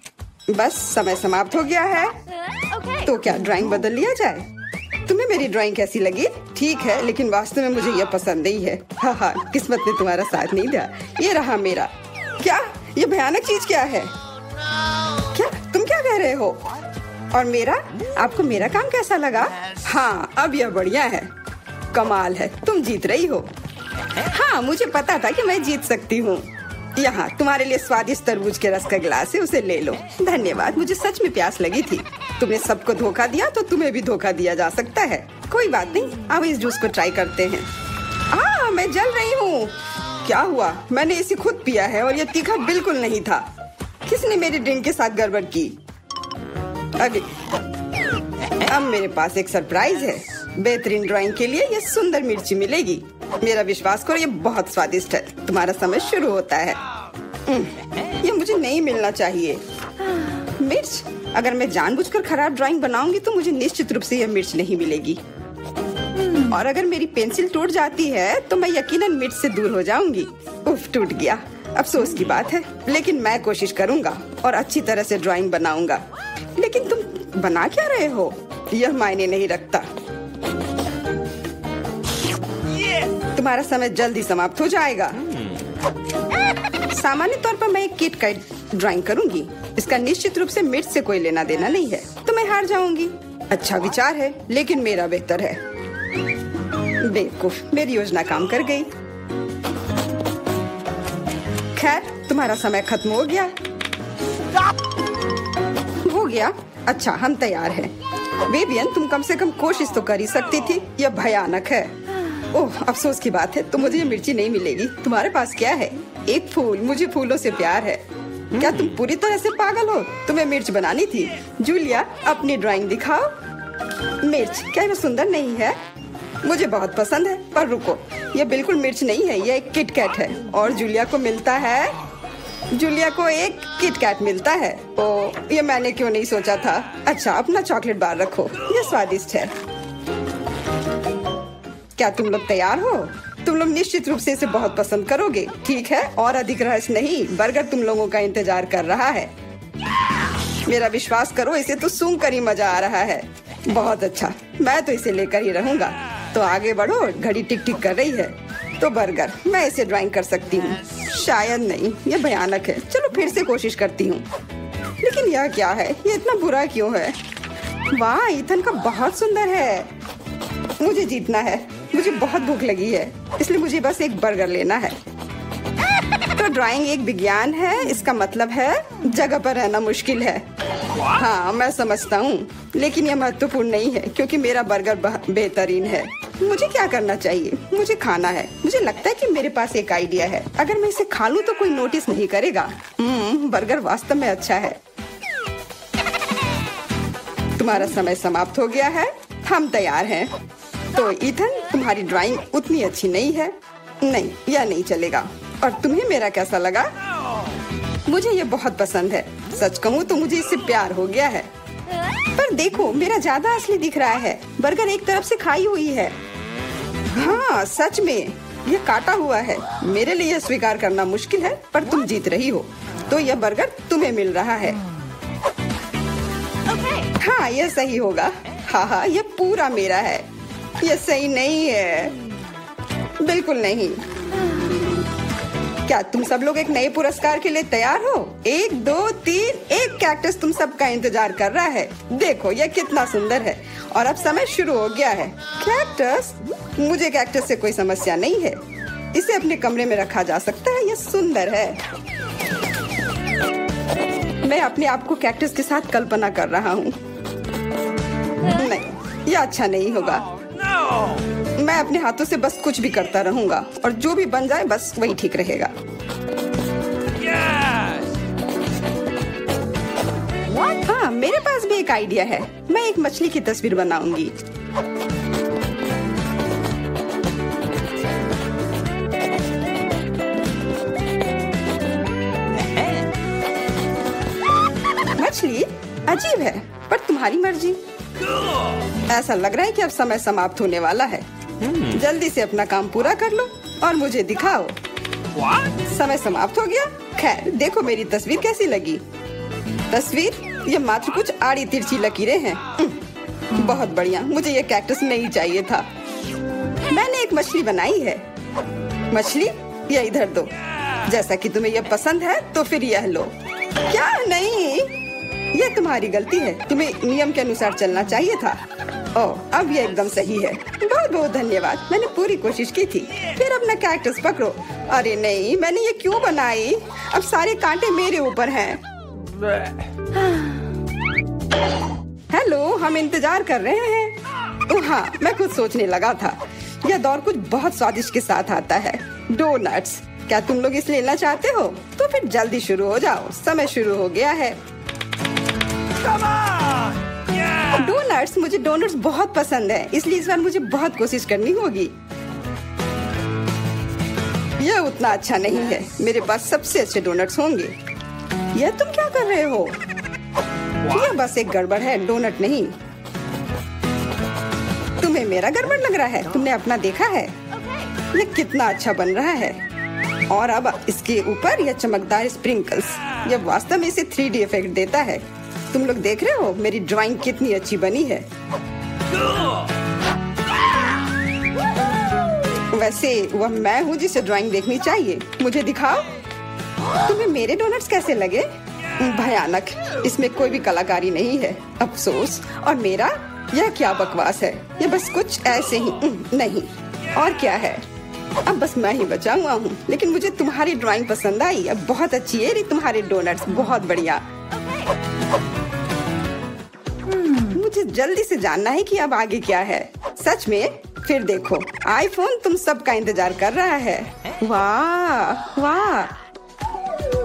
बस समय समाप्त हो गया है। तो क्या ड्राइंग बदल लिया जाए? तुम्हें मेरी ड्राइंग कैसी लगी? ठीक है, लेकिन वास्तव में मुझे यह पसंद नहीं है। हाँ, किस्मत ने तुम्हारा साथ नहीं दिया। ये रहा मेरा। क्या? ये भयानक चीज क्या है? क्या तुम क्या कह रहे हो? और मेरा? आपको मेरा काम कैसा लगा? हाँ, अब यह बढ़िया है। कमाल है, तुम जीत रही हो। हाँ, मुझे पता था कि मैं जीत सकती हूँ। यहाँ तुम्हारे लिए स्वादिष्ट तरबूज के रस का गिलास है, उसे ले लो। धन्यवाद, मुझे सच में प्यास लगी थी। तुमने सबको धोखा दिया तो तुम्हें भी धोखा दिया जा सकता है। कोई बात नहीं, अब इस जूस को ट्राई करते हैं। मैं जल रही हूँ। क्या हुआ? मैंने इसे खुद पिया है और यह तीखा बिल्कुल नहीं था। किसने मेरी ड्रिंक के साथ गड़बड़ की? अब मेरे पास एक सरप्राइज है। बेहतरीन ड्राइंग के लिए ये सुंदर मिर्ची मिलेगी। मेरा विश्वास करो, ये बहुत स्वादिष्ट है। तुम्हारा समय शुरू होता है। ये मुझे नहीं मिलना चाहिए। मिर्च? अगर मैं जानबूझकर खराब ड्राइंग बनाऊंगी तो मुझे निश्चित रूप से यह मिर्च नहीं मिलेगी। और अगर मेरी पेंसिल टूट जाती है तो मैं यकीनन मिर्च से दूर हो जाऊंगी। उफ, टूट गया। अफसोस की बात है, लेकिन मैं कोशिश करूंगा और अच्छी तरह से ड्राइंग बनाऊंगा। लेकिन तुम बना क्या रहे हो? यह मायने नहीं रखता। तुम्हारा समय जल्दी समाप्त हो जाएगा। सामान्य तौर पर मैं एक किट का ड्राइंग करूंगी। इसका निश्चित रूप से मिर्च से कोई लेना देना नहीं है, तो मैं हार जाऊंगी। अच्छा विचार है, लेकिन मेरा बेहतर है। बेवकूफ, मेरी योजना काम कर गई। खैर, तुम्हारा समय खत्म हो गया। हो गया? अच्छा, हम तैयार हैं। बेबियन, तुम कम से कम कोशिश तो कर ही सकती थी। यह भयानक है। ओह, अफसोस की बात है, तो मुझे ये मिर्ची नहीं मिलेगी। तुम्हारे पास क्या है? एक फूल। मुझे फूलों से प्यार है। क्या तुम पूरी तरह से पागल हो? तुम्हें मिर्च बनानी थी। जूलिया, अपनी ड्राइंग दिखाओ। मिर्च? क्या ये सुंदर नहीं है? मुझे बहुत पसंद है, पर रुको, ये बिल्कुल मिर्च नहीं है, ये एक किटकैट है। और जूलिया को मिलता है, जूलिया को एक किटकैट मिलता है। ओ, ये मैंने क्यों नहीं सोचा था। अच्छा, अपना चॉकलेट बार रखो, ये स्वादिष्ट है। क्या तुम लोग तैयार हो? तुम लोग निश्चित रूप से इसे बहुत पसंद करोगे, ठीक है? और अधिक रहस्य नहीं, बर्गर तुम लोगों का इंतजार कर रहा है। मेरा विश्वास करो, इसे तो सूंघ कर ही मजा आ रहा है। बहुत अच्छा, मैं तो इसे लेकर ही रहूंगा। तो आगे बढ़ो, घड़ी टिक टिक कर रही है। तो बर्गर, मैं इसे ड्राइंग कर सकती हूँ। शायद नहीं, ये भयानक है। चलो फिर से कोशिश करती हूँ। लेकिन यह क्या है? ये इतना बुरा क्यों है? वाह, ईथन का बहुत सुंदर है। मुझे जीतना है। मुझे बहुत भूख लगी है, इसलिए मुझे बस एक बर्गर लेना है। तो ड्राइंग एक विज्ञान है, इसका मतलब है जगह पर रहना मुश्किल है। हाँ, मैं समझता हूँ, लेकिन यह महत्वपूर्ण नहीं है क्योंकि मेरा बर्गर बेहतरीन है। मुझे क्या करना चाहिए? मुझे खाना है। मुझे लगता है कि मेरे पास एक आइडिया है। अगर मैं इसे खा लूँ तो कोई नोटिस नहीं करेगा। बर्गर वास्तव में अच्छा है। तुम्हारा समय समाप्त हो गया है, हम तैयार हैं। तो ईथन, तुम्हारी ड्राइंग उतनी अच्छी नहीं है। नहीं, यह नहीं चलेगा। और तुम्हें मेरा कैसा लगा? मुझे ये बहुत पसंद है। सच कहूँ तो मुझे इससे प्यार हो गया है। पर देखो, मेरा ज्यादा असली दिख रहा है। बर्गर एक तरफ से खाई हुई है। हाँ, सच में यह काटा हुआ है। मेरे लिए यह स्वीकार करना मुश्किल है, पर तुम जीत रही हो। तो यह बर्गर तुम्हें मिल रहा है। हाँ, यह सही होगा। हाँ, यह पूरा मेरा है। यह सही नहीं है, बिल्कुल नहीं। क्या तुम सब लोग एक नए पुरस्कार के लिए तैयार हो? 1, 2, 3, एक कैक्टस तुम सबका इंतजार कर रहा है। देखो, यह कितना सुंदर है। और अब समय शुरू हो गया है। कैक्टस? मुझे कैक्टस से कोई समस्या नहीं है। इसे अपने कमरे में रखा जा सकता है। यह सुंदर है। मैं अपने आप को कैक्टस के साथ कल्पना कर रहा हूँ। नहीं, यह अच्छा नहीं होगा। मैं अपने हाथों से बस कुछ भी करता रहूंगा और जो भी बन जाए बस वही ठीक रहेगा। हाँ, मेरे पास भी एक आइडिया है। मैं एक मछली की तस्वीर बनाऊंगी। मछली अजीब है, पर तुम्हारी मर्जी। ऐसा लग रहा है कि अब समय समाप्त होने वाला है। जल्दी से अपना काम पूरा कर लो और मुझे दिखाओ। समय समाप्त हो गया। खैर, देखो मेरी तस्वीर कैसी लगी। तस्वीर? ये मात्र कुछ आड़ी तिरछी लकीरें हैं। बहुत बढ़िया। मुझे ये कैक्टस नहीं चाहिए था। मैंने एक मछली बनाई है। मछली? ये इधर दो। जैसा कि तुम्हें यह पसंद है तो फिर यह लो। क्या? नहीं, यह तुम्हारी गलती है। तुम्हें नियम के अनुसार चलना चाहिए था। ओह, अब यह एकदम सही है। बहुत बहुत धन्यवाद। मैंने पूरी कोशिश की थी। फिर अपना कैक्टस पकड़ो। अरे नहीं, मैंने ये क्यों बनाई? अब सारे कांटे मेरे ऊपर हैं। हेलो, हम इंतजार कर रहे हैं। ओह हाँ, मैं कुछ सोचने लगा था। यह दौर कुछ बहुत स्वादिष्ट के साथ आता है। डोनट्स। क्या तुम लोग इसे लेना चाहते हो? तो फिर जल्दी शुरू हो जाओ। समय शुरू हो गया है। डोनट्स? मुझे डोनट्स बहुत पसंद है, इसलिए इस बार मुझे बहुत कोशिश करनी होगी। यह उतना अच्छा नहीं है। मेरे पास सबसे अच्छे डोनट्स होंगे। यह तुम क्या कर रहे हो? यह बस एक गड़बड़ है, डोनट नहीं। तुम्हें मेरा गड़बड़ लग रहा है? तुमने अपना देखा है? यह कितना अच्छा बन रहा है। और अब इसके ऊपर यह चमकदार स्प्रिंकल्स। यह वास्तव में इसे 3D इफेक्ट देता है। तुम लोग देख रहे हो मेरी ड्राइंग कितनी अच्छी बनी है। वैसे वह मैं हूँ जिसे ड्राइंग देखनी चाहिए। मुझे दिखाओ। तुम्हें मेरे डोनट्स कैसे लगे? भयानक। इसमें कोई भी कलाकारी नहीं है। अफसोस। और मेरा? यह क्या बकवास है। यह बस कुछ ऐसे ही नहीं। और क्या है? अब बस मैं ही बचा हुआ हूँ। लेकिन मुझे तुम्हारी ड्राइंग पसंद आई। अब बहुत अच्छी है तुम्हारे डोनट्स। बहुत बढ़िया। मुझे जल्दी से जानना है कि अब आगे क्या है। सच में? फिर देखो, आईफोन तुम सबका इंतजार कर रहा है। वाह वाह।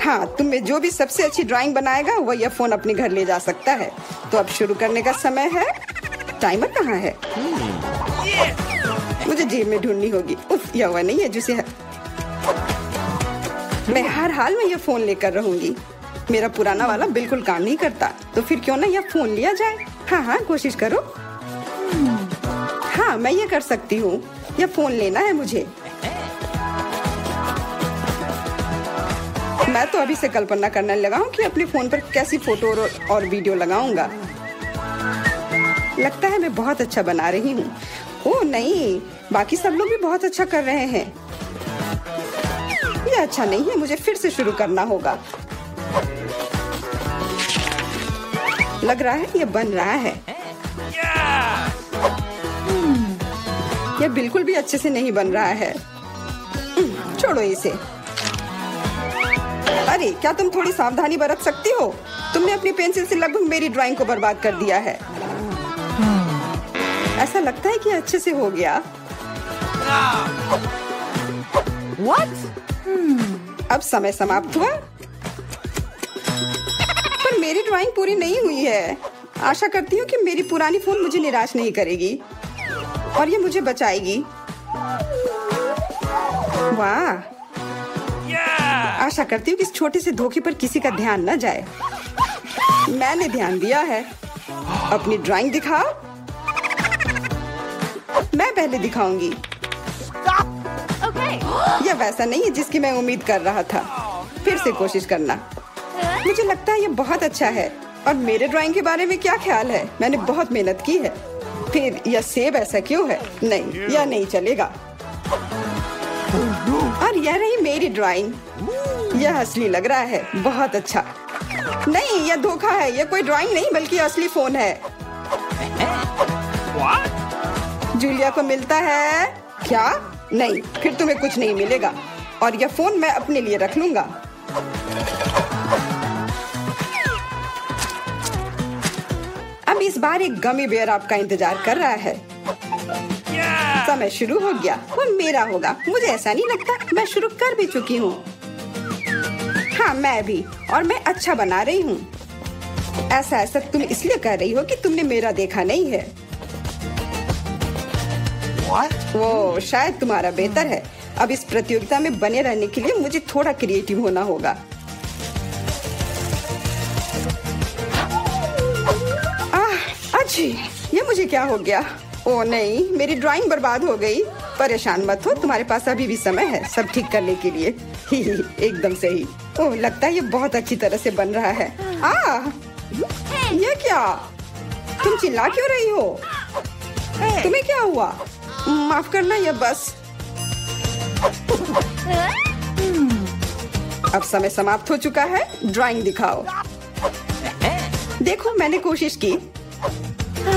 हाँ, तुम्हें जो भी सबसे अच्छी ड्राइंग बनाएगा वो यह फोन अपने घर ले जा सकता है। तो अब शुरू करने का समय है। टाइमर कहाँ है? मुझे जेब में ढूंढनी होगी। उफ, यह वह नहीं है जिसे मैं हर हाल में यह फोन लेकर रहूंगी। मेरा पुराना वाला बिल्कुल काम नहीं करता, तो फिर क्यों ना यह फोन लिया जाए। हाँ हाँ, कोशिश करो। हाँ, मैं ये कर सकती हूँ। यह फोन लेना है मुझे। मैं तो अभी से कल्पना करने लगा हूँ कि अपने फोन पर कैसी फोटो और वीडियो लगाऊंगा। लगता है मैं बहुत अच्छा बना रही हूँ। ओह नहीं, बाकी सब लोग भी बहुत अच्छा कर रहे हैं। ये अच्छा नहीं है, मुझे फिर से शुरू करना होगा। लग रहा है ये बन रहा है। यह बिल्कुल भी अच्छे से नहीं बन रहा है। छोड़ो इसे। अरे क्या तुम थोड़ी सावधानी बरत सकती हो? तुमने अपनी पेंसिल से लगभग मेरी ड्राइंग को बर्बाद कर दिया है। ऐसा लगता है कि अच्छे से हो गया। अब समय समाप्त हुआ, पर मेरी ड्राइंग पूरी नहीं हुई है। आशा करती हूँ कि मेरी पुरानी फोन मुझे निराश नहीं करेगी और ये मुझे बचाएगी। वाह, आशा करती हूँ कि इस छोटे से धोखे पर किसी का ध्यान न जाए। मैंने ध्यान दिया है। अपनी ड्राइंग दिखाओ। मैं पहले दिखाऊंगी। यह वैसा नहीं है जिसकी मैं उम्मीद कर रहा था। फिर से कोशिश करना। मुझे लगता है यह बहुत अच्छा है। और मेरे ड्राइंग के बारे में क्या ख्याल है? मैंने बहुत मेहनत की है। फिर यह सेब ऐसा क्यों है? नहीं, यह नहीं चलेगा। और यह रही मेरी ड्राइंग। यह असली लग रहा है। बहुत अच्छा। नहीं, यह धोखा है। यह कोई ड्राइंग नहीं बल्कि असली फोन है। जूलिया को मिलता है क्या? नहीं, फिर तुम्हें कुछ नहीं मिलेगा। और यह फोन मैं अपने लिए रख लूंगा। अब इस बार एक गमी बेयर आपका इंतजार कर रहा है। समय शुरू हो गया। वो मेरा होगा। मुझे ऐसा नहीं लगता। मैं शुरू कर भी चुकी हूँ। हाँ, मैं भी। और मैं अच्छा बना रही हूँ। ऐसा तुम इसलिए कह रही हो कि तुमने मेरा देखा नहीं है। वो शायद तुम्हारा बेहतर है। अब इस प्रतियोगिता में बने रहने के लिए मुझे थोड़ा क्रिएटिव होना होगा। अच्छी, ये मुझे क्या हो गया? ओ नहीं, मेरी ड्राइंग बर्बाद हो गई। परेशान मत हो, तुम्हारे पास अभी भी समय है सब ठीक करने के लिए। एकदम सही। ओह, लगता है ये बहुत अच्छी तरह से बन रहा है। ये क्या? तुम चिल्ला क्यों रही हो? तुम्हें क्या हुआ? माफ करना, ये बस। अब समय समाप्त हो चुका है। ड्राइंग दिखाओ। देखो, मैंने कोशिश की।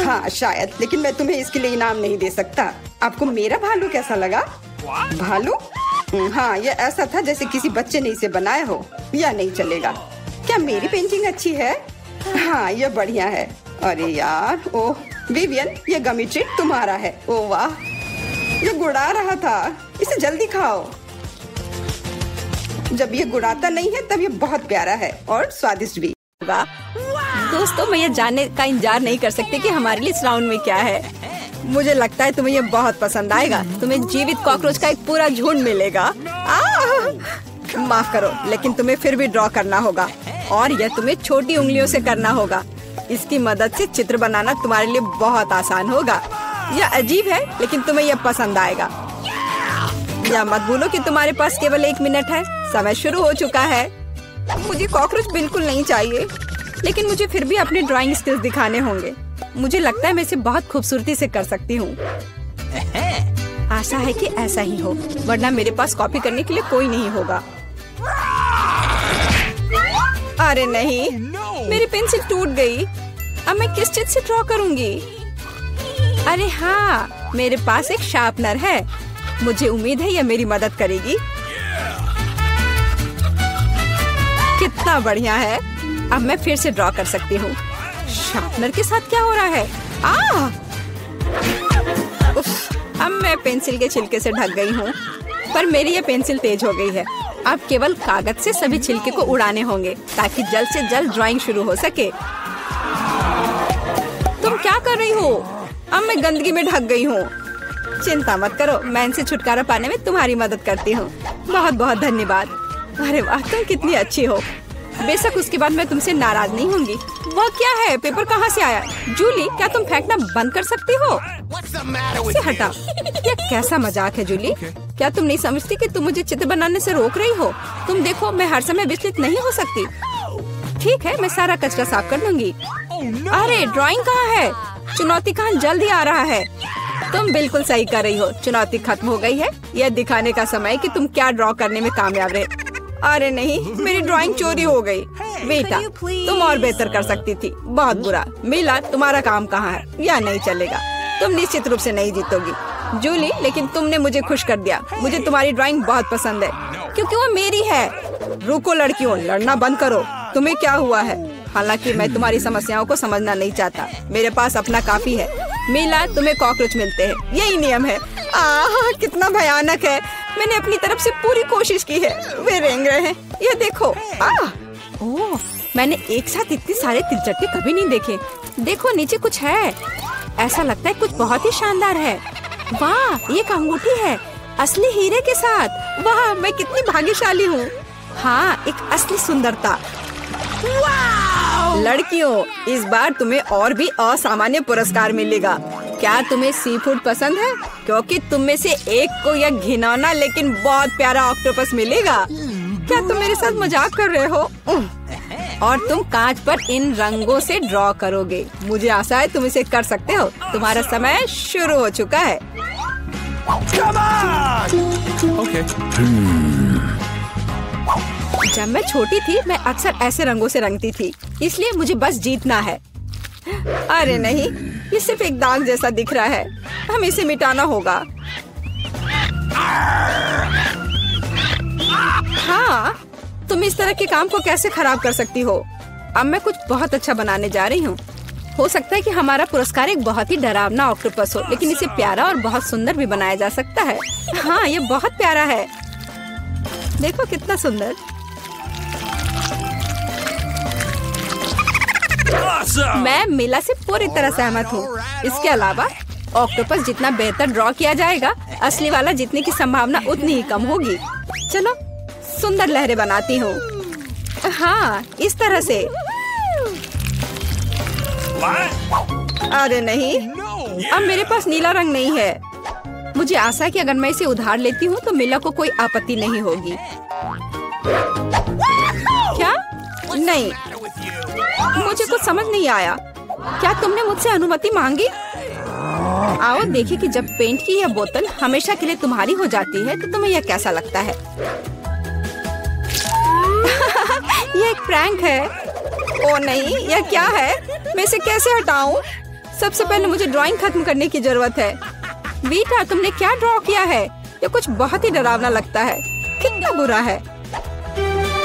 हाँ शायद, लेकिन मैं तुम्हें इसके लिए इनाम नहीं दे सकता। आपको मेरा भालू कैसा लगा? भालू? हाँ, यह ऐसा था जैसे किसी बच्चे ने इसे बनाया हो। यह नहीं चलेगा। क्या मेरी पेंटिंग अच्छी है? हाँ, यह बढ़िया है। अरे यार, ओह विवियन, यह गमी ट्रीट तुम्हारा है। ओह वाह, यह गुड़ा रहा था। इसे जल्दी खाओ। जब ये गुड़ाता नहीं है तब ये बहुत प्यारा है और स्वादिष्ट भी। दोस्तों, मैं ये जानने का इंतजार नहीं कर सकती कि हमारे लिए इस राउंड में क्या है। मुझे लगता है तुम्हें ये बहुत पसंद आएगा। तुम्हें जीवित कॉकरोच का एक पूरा झुंड मिलेगा। माफ करो, लेकिन तुम्हें फिर भी ड्रॉ करना होगा और यह तुम्हें छोटी उंगलियों से करना होगा। इसकी मदद से चित्र बनाना तुम्हारे लिए बहुत आसान होगा। यह अजीब है, लेकिन तुम्हें यह पसंद आएगा। या मत भूलो कि तुम्हारे पास केवल 1 मिनट है। समय शुरू हो चुका है। मुझे कॉकरोच बिल्कुल नहीं चाहिए, लेकिन मुझे फिर भी अपने ड्राइंग स्किल्स दिखाने होंगे। मुझे लगता है मैं इसे बहुत खूबसूरती से कर सकती हूँ। आशा है कि ऐसा ही हो, वरना मेरे पास कॉपी करने के लिए कोई नहीं होगा। अरे नहीं, मेरी पेंसिल टूट गई। अब मैं किस चीज से ड्रॉ करूंगी? अरे हाँ, मेरे पास एक शार्पनर है। मुझे उम्मीद है यह मेरी मदद करेगी। कितना बढ़िया है। अब मैं फिर से ड्रॉ कर सकती हूँ। शार्पनर के साथ क्या हो रहा है? उफ, अब मैं पेंसिल के छिलके से ढक गई हूँ, पर मेरी ये पेंसिल तेज हो गई है। अब केवल कागज से सभी छिलके को उड़ाने होंगे ताकि जल्द से जल्द ड्राइंग शुरू हो सके। तुम क्या कर रही हो? अब मैं गंदगी में ढक गई हूँ। चिंता मत करो, मैं इनसे छुटकारा पाने में तुम्हारी मदद करती हूँ। बहुत बहुत धन्यवाद। अरे वाह, तुम कितनी अच्छी हो। बेशक उसके बाद मैं तुमसे नाराज नहीं होंगी। वह क्या है? पेपर कहाँ से आया? जूली, क्या तुम फेंकना बंद कर सकती हो? इसे हटा। यह कैसा मजाक है जूली? क्या तुम नहीं समझती कि तुम मुझे चित्र बनाने से रोक रही हो? तुम देखो, मैं हर समय विचलित नहीं हो सकती। ठीक है, मैं सारा कचरा साफ कर लूंगी। अरे ड्राइंग कहाँ है? चुनौती कहाँ जल्दी आ रहा है। तुम बिल्कुल सही कर रही हो। चुनौती खत्म हो गई है। यह दिखाने का समय कि तुम क्या ड्रॉ करने में कामयाब रहे। अरे नहीं, मेरी ड्राइंग चोरी हो गई। बेटा, तुम और बेहतर कर सकती थी। बहुत बुरा। मिला, तुम्हारा काम कहाँ है? यह नहीं चलेगा। तुम निश्चित रूप से नहीं जीतोगी जूली, लेकिन तुमने मुझे खुश कर दिया। मुझे तुम्हारी ड्राइंग बहुत पसंद है क्योंकि वो मेरी है। रुको लड़कियों, लड़ना बंद करो। तुम्हें क्या हुआ है? हालांकि मैं तुम्हारी समस्याओं को समझना नहीं चाहता, मेरे पास अपना काफी है। मीला, तुम्हें कॉकरोच मिलते हैं, यही नियम है। कितना भयानक है। मैंने अपनी तरफ से पूरी कोशिश की है। वे रेंग रहे हैं, ये देखो। ओह, मैंने एक साथ इतने सारे तिलचट्टे कभी नहीं देखे। देखो नीचे कुछ है, ऐसा लगता है कुछ बहुत ही शानदार है। वाह, ये एक अंगूठी है असली हीरे के साथ। वाह, मैं कितनी भाग्यशाली हूँ। हाँ, एक असली सुंदरता। लड़कियों, इस बार तुम्हें और भी असामान्य पुरस्कार मिलेगा। क्या तुम्हें सी फूड पसंद है? क्योंकि तुम में से एक को यह घिनौना लेकिन बहुत प्यारा ऑक्टोपस मिलेगा। क्या तुम मेरे साथ मजाक कर रहे हो? और तुम कांच पर इन रंगों से ड्रॉ करोगे। मुझे आशा है तुम इसे कर सकते हो। तुम्हारा समय शुरू हो चुका है। Okay. जब मैं छोटी थी मैं अक्सर ऐसे रंगों से रंगती थी, इसलिए मुझे बस जीतना है। अरे नहीं, ये सिर्फ एक दाग जैसा दिख रहा है। हमें इसे मिटाना होगा। हाँ, तुम इस तरह के काम को कैसे खराब कर सकती हो? अब मैं कुछ बहुत अच्छा बनाने जा रही हूँ। हो सकता है कि हमारा पुरस्कार एक बहुत ही डरावना ऑक्टोपस हो, लेकिन इसे प्यारा और बहुत सुंदर भी बनाया जा सकता है। हाँ, ये बहुत प्यारा है। देखो कितना सुंदर। मैं मीला से पूरी तरह सहमत हूँ। इसके अलावा ऑक्टोपस जितना बेहतर ड्रॉ किया जाएगा, असली वाला जीतने की संभावना उतनी ही कम होगी। चलो सुंदर लहरें बनाती हूँ। हाँ, इस तरह से। अरे नहीं, अब मेरे पास नीला रंग नहीं है। मुझे आशा है कि अगर मैं इसे उधार लेती हूँ तो मीला को कोई आपत्ति नहीं होगी। क्या? नहीं, मुझे कुछ समझ नहीं आया। क्या तुमने मुझसे अनुमति मांगी? आओ देखिए कि जब पेंट की यह बोतल हमेशा के लिए तुम्हारी हो जाती है तो तुम्हें यह कैसा लगता है। यह एक प्रैंक है। ओ नहीं, यह क्या है? मैं इसे कैसे हटाऊं? सबसे पहले मुझे ड्राइंग खत्म करने की जरूरत है। वीटा, तुमने क्या ड्रॉ किया है? यह कुछ बहुत ही डरावना लगता है। कितना बुरा है।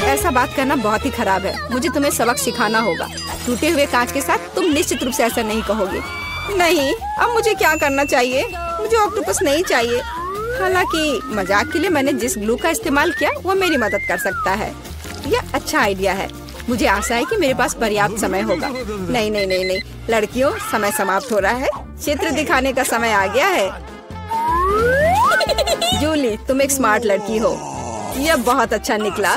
ऐसा बात करना बहुत ही खराब है। मुझे तुम्हें सबक सिखाना होगा। टूटे हुए कांच के साथ तुम निश्चित रूप से ऐसा नहीं कहोगे। नहीं, अब मुझे क्या करना चाहिए? मुझे ऑक्टोपस नहीं चाहिए। हालांकि मजाक के लिए मैंने जिस ग्लू का इस्तेमाल किया वो मेरी मदद कर सकता है। यह अच्छा आइडिया है। मुझे आशा है कि मेरे पास पर्याप्त समय होगा। नहीं नहीं नहीं नहीं, लड़कियों, समय समाप्त हो रहा है। चित्र दिखाने का समय आ गया है। जूली, तुम एक स्मार्ट लड़की हो। यह बहुत अच्छा निकला।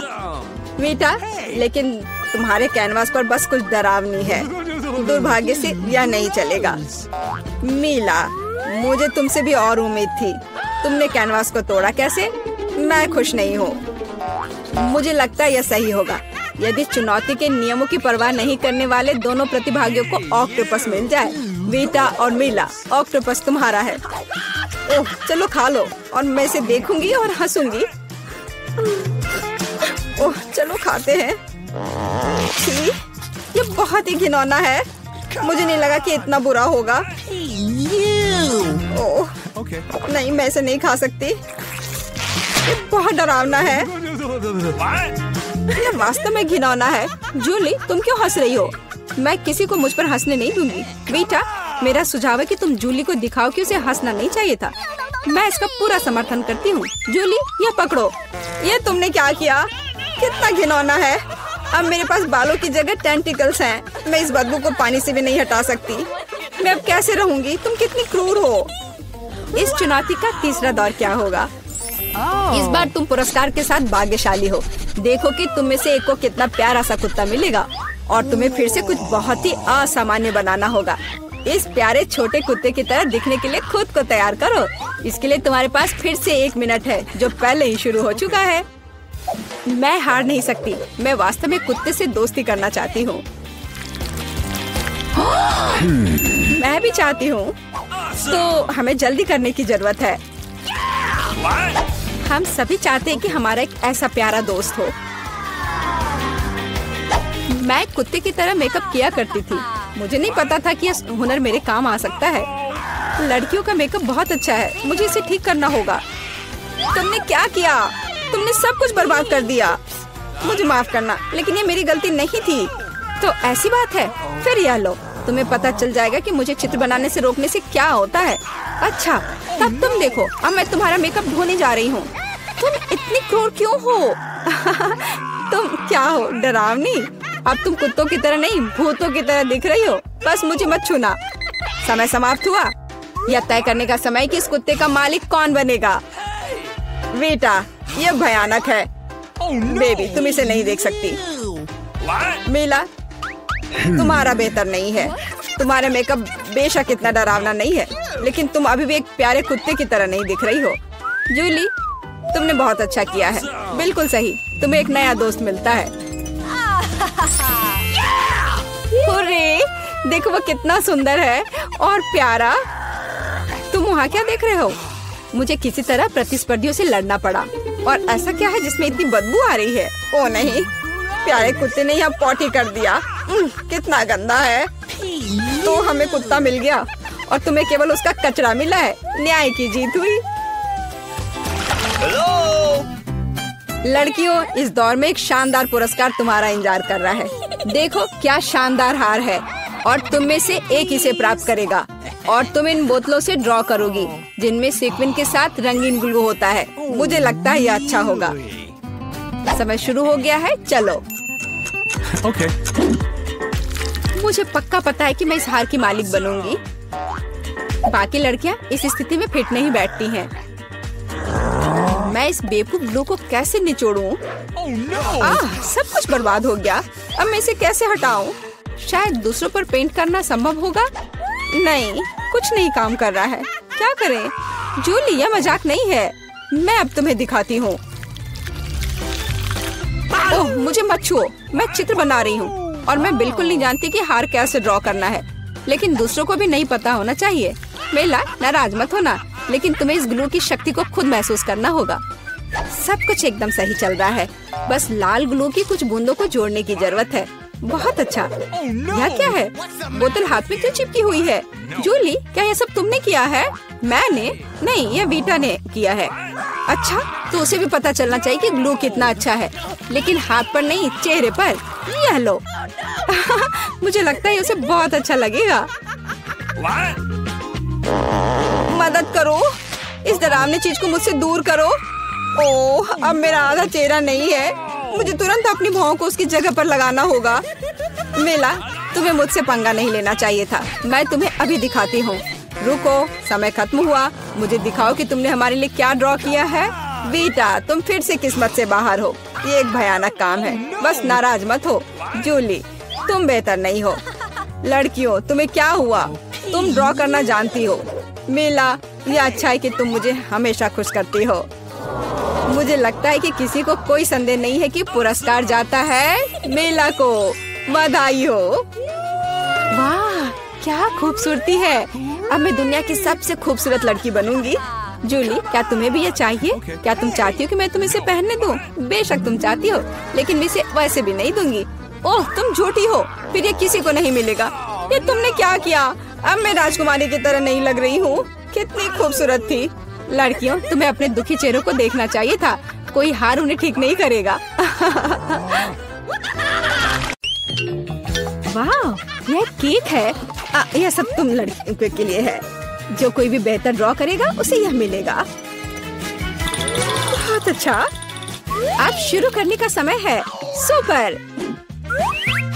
वीटा, लेकिन तुम्हारे कैनवास पर बस कुछ डरावनी है। दुर्भाग्य से यह नहीं चलेगा। मीला, मुझे तुमसे भी और उम्मीद थी। तुमने कैनवास को तोड़ा कैसे? मैं खुश नहीं हूँ। मुझे लगता है यह सही होगा यदि चुनौती के नियमों की परवाह नहीं करने वाले दोनों प्रतिभागियों को ऑक्टोपस मिल जाए। वीटा और मीला, ऑक्टोपस तुम्हारा है। ओह, चलो खा लो और मैं इसे देखूंगी और हंसूंगी। ओह, चलो खाते हैं। छी, ये बहुत ही घिनौना है। मुझे नहीं लगा कि इतना बुरा होगा। ओह, नहीं, मैं इसे नहीं खा सकती। ये बहुत डरावना है। ये वास्तव में घिनौना है। जूली, तुम क्यों हंस रही हो? मैं किसी को मुझ पर हंसने नहीं दूंगी। बेटा, मेरा सुझाव है कि तुम जूली को दिखाओ कि उसे हंसना नहीं चाहिए था। मैं इसका पूरा समर्थन करती हूँ। जूली, ये पकड़ो। ये तुमने क्या किया? कितना घिनौना है। अब मेरे पास बालों की जगह टेंटिकल्स हैं। मैं इस बदबू को पानी से भी नहीं हटा सकती। मैं अब कैसे रहूंगी? तुम कितनी क्रूर हो। इस चुनौती का तीसरा दौर क्या होगा? इस बार तुम पुरस्कार के साथ भाग्यशाली हो। देखो कि तुम में से एक को कितना प्यारा सा कुत्ता मिलेगा और तुम्हें फिर से कुछ बहुत ही असामान्य बनाना होगा। इस प्यारे छोटे कुत्ते की तरह दिखने के लिए खुद को तैयार करो। इसके लिए तुम्हारे पास फिर से 1 मिनट है, जो पहले ही शुरू हो चुका है। मैं हार नहीं सकती। मैं वास्तव में कुत्ते से दोस्ती करना चाहती हूँ। मैं भी चाहती हूँ। तो हमें जल्दी करने की जरूरत है। हम सभी चाहते हैं कि हमारा एक ऐसा प्यारा दोस्त हो। मैं कुत्ते की तरह मेकअप किया करती थी। मुझे नहीं पता था कि यह हुनर मेरे काम आ सकता है। लड़कियों का मेकअप बहुत अच्छा है, मुझे इसे ठीक करना होगा। तुमने क्या किया? तुमने सब कुछ बर्बाद कर दिया। मुझे माफ करना, लेकिन ये मेरी गलती नहीं थी। तो ऐसी बात है, फिर यह लो, तुम्हें पता चल जाएगा कि मुझे चित्र बनाने से रोकने से क्या होता है। अच्छा, तब तुम देखो, अब मैं तुम्हारा मेकअप धोने जा रही हूँ। तुम इतनी क्रूर क्यों हो? तुम क्या हो, डरावनी? अब तुम कुत्तों की तरह नहीं, भूतों की तरह दिख रही हो। बस मुझे मत छूना। समय समाप्त हुआ। यह तय करने का समय कि इस कुत्ते का मालिक कौन बनेगा। बेटा, यह भयानक है। बेबी, तुम इसे नहीं देख सकती। मीला, तुम्हारा बेहतर नहीं है। तुम्हारा मेकअप बेशक इतना डरावना नहीं है, लेकिन तुम अभी भी एक प्यारे कुत्ते की तरह नहीं दिख रही हो। जूली, तुमने बहुत अच्छा किया है। बिल्कुल सही, तुम्हें एक नया दोस्त मिलता है। हुर्रे, देखो वो कितना सुंदर है और प्यारा। तुम वहाँ क्या देख रहे हो? मुझे किसी तरह प्रतिस्पर्धियों से लड़ना पड़ा। और ऐसा क्या है जिसमें इतनी बदबू आ रही है? ओ नहीं, प्यारे कुत्ते ने यहाँ पॉटी कर दिया। कितना गंदा है। तो हमें कुत्ता मिल गया और तुम्हें केवल उसका कचरा मिला है। न्याय की जीत हुई। लड़कियों, इस दौर में एक शानदार पुरस्कार तुम्हारा इंतजार कर रहा है। देखो क्या शानदार हार है और तुम में से एक इसे प्राप्त करेगा। और तुम इन बोतलों से ड्रॉ करोगी जिनमें सीक्वेंस के साथ रंगीन ग्लू होता है। मुझे लगता है यह अच्छा होगा। समय शुरू हो गया है, चलो। Okay. मुझे पक्का पता है कि मैं इस हार की मालिक बनूंगी। बाकी लड़कियां इस स्थिति में फिट नहीं बैठती हैं। मैं इस बेवकूफ ग्लू को कैसे निचोड़ूं? सब कुछ बर्बाद हो गया। अब मैं इसे कैसे हटाऊं? शायद दूसरों पर पेंट करना संभव होगा। नहीं, कुछ नहीं काम कर रहा है। क्या करें? जूली, यह मजाक नहीं है। मैं अब तुम्हें दिखाती हूँ। ओह, मुझे मत छुओ। मैं चित्र बना रही हूँ और मैं बिल्कुल नहीं जानती कि हार कैसे ड्रॉ करना है। लेकिन दूसरों को भी नहीं पता होना चाहिए। मेला, नाराज मत होना, लेकिन तुम्हें इस ग्लू की शक्ति को खुद महसूस करना होगा। सब कुछ एकदम सही चल रहा है। बस लाल ग्लू की कुछ बूंदों को जोड़ने की जरूरत है। बहुत अच्छा। यह क्या है? बोतल हाथ में क्यों चिपकी हुई है? जूली, क्या यह सब तुमने किया है? मैंने नहीं, यह वीटा ने किया है। अच्छा, तो उसे भी पता चलना चाहिए कि ग्लू कितना अच्छा है, लेकिन हाथ पर नहीं, चेहरे पर। यह लो। मुझे लगता है उसे बहुत अच्छा लगेगा। मदद करो, इस डरावनी चीज को मुझसे दूर करो। ओह, अब मेरा आधा चेहरा नहीं है। मुझे तुरंत अपनी भौं को उसकी जगह पर लगाना होगा। मेला, तुम्हें मुझसे पंगा नहीं लेना चाहिए था। मैं तुम्हें अभी दिखाती हूँ। रुको, समय खत्म हुआ। मुझे दिखाओ कि तुमने हमारे लिए क्या ड्रॉ किया है। बेटा, तुम फिर से किस्मत से बाहर हो। ये एक भयानक काम है। बस नाराज मत हो। जूली, तुम बेहतर नहीं हो। लड़कियों, तुम्हें क्या हुआ? तुम ड्रॉ करना जानती हो। मेला, यह अच्छा है कि तुम मुझे हमेशा खुश करती हो। मुझे लगता है कि किसी को कोई संदेह नहीं है कि पुरस्कार जाता है मेला को। बधाई हो। वाह, क्या खूबसूरती है। अब मैं दुनिया की सबसे खूबसूरत लड़की बनूंगी। जूली, क्या तुम्हें भी ये चाहिए? क्या तुम चाहती हो कि मैं तुम्हें इसे पहनने दूं? बेशक तुम चाहती हो, लेकिन मैं इसे वैसे भी नहीं दूंगी। ओह, तुम झूठी हो। फिर ये किसी को नहीं मिलेगा। ये तुमने क्या किया? अब मैं राजकुमारी की तरह नहीं लग रही हूँ। कितनी खूबसूरत थी। लड़कियों, तुम्हें अपने दुखी चेहरों को देखना चाहिए था। कोई हार उन्हें ठीक नहीं करेगा। वाह, यह केक है। यह सब तुम लड़कियों के लिए है। जो कोई भी बेहतर ड्रॉ करेगा उसे यह मिलेगा। बहुत अच्छा। अब शुरू करने का समय है। सुपर।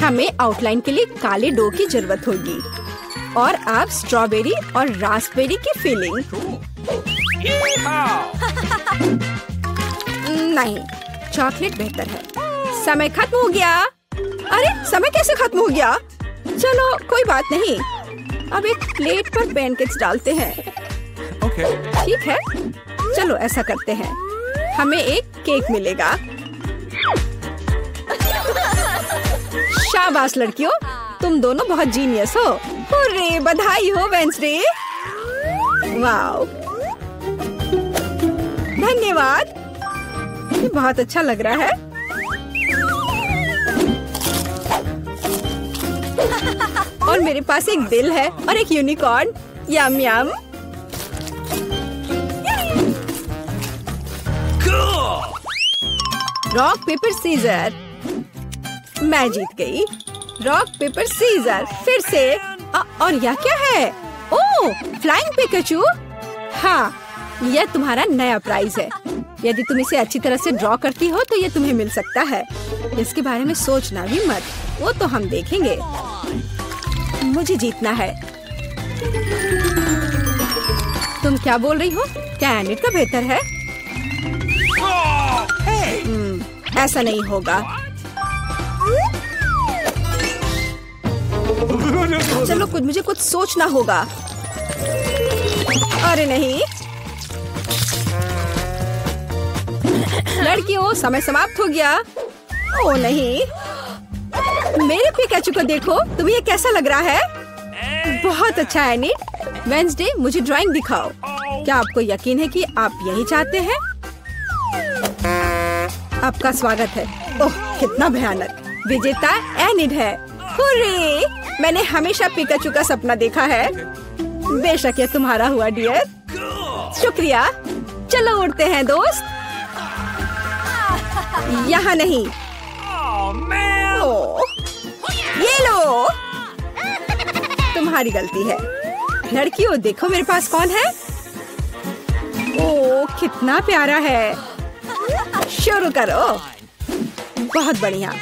हमें आउटलाइन के लिए काले डो की जरूरत होगी और अब स्ट्रॉबेरी और रास्पबेरी की फिलिंग। नहीं, चॉकलेट बेहतर है। समय खत्म हो गया। अरे, समय कैसे खत्म हो गया? चलो, कोई बात नहीं। अब एक प्लेट पर पैनकेक्स डालते हैं। Okay. ठीक है, चलो ऐसा करते हैं। हमें एक केक मिलेगा। शाबाश लड़कियों, तुम दोनों बहुत जीनियस हो। हुर्रे, बधाई हो वेंसडे। वाओ, धन्यवाद। ये बहुत अच्छा लग रहा है। और मेरे पास एक दिल है और एक unicorn. Yum yum. Rock paper scissors. मैं जीत गई। रॉक पेपर सीजर फिर से। और यह क्या है? ओह, फ्लाइंग पिकाचू। हाँ, यह तुम्हारा नया प्राइज है। यदि तुम इसे अच्छी तरह से ड्रॉ करती हो तो ये तुम्हें मिल सकता है। इसके बारे में सोचना भी मत, वो तो हम देखेंगे। मुझे जीतना है। तुम क्या बोल रही हो? क्या एनिट का बेहतर है? ऐसा नहीं होगा। चलो मुझे कुछ सोचना होगा। अरे नहीं, लड़कियों, समय समाप्त हो गया। ओ नहीं, मेरे पिकाचू को देखो। तुम्हें ये कैसा लग रहा है? बहुत अच्छा है एनिट। वेंसडे, मुझे ड्राइंग दिखाओ। क्या आपको यकीन है कि आप यही चाहते हैं? आपका स्वागत है। ओह, कितना भयानक। विजेता एनिट है। हुर्रे! मैंने हमेशा पिकाचू का सपना देखा है। बेशक ये तुम्हारा हुआ डियर। शुक्रिया। चलो उड़ते हैं दोस्त। यहाँ नहीं। ओह, ये लो। तुम्हारी गलती है। लड़कियों, देखो मेरे पास कौन है। ओह, कितना प्यारा है। शुरू करो। बहुत बढ़िया।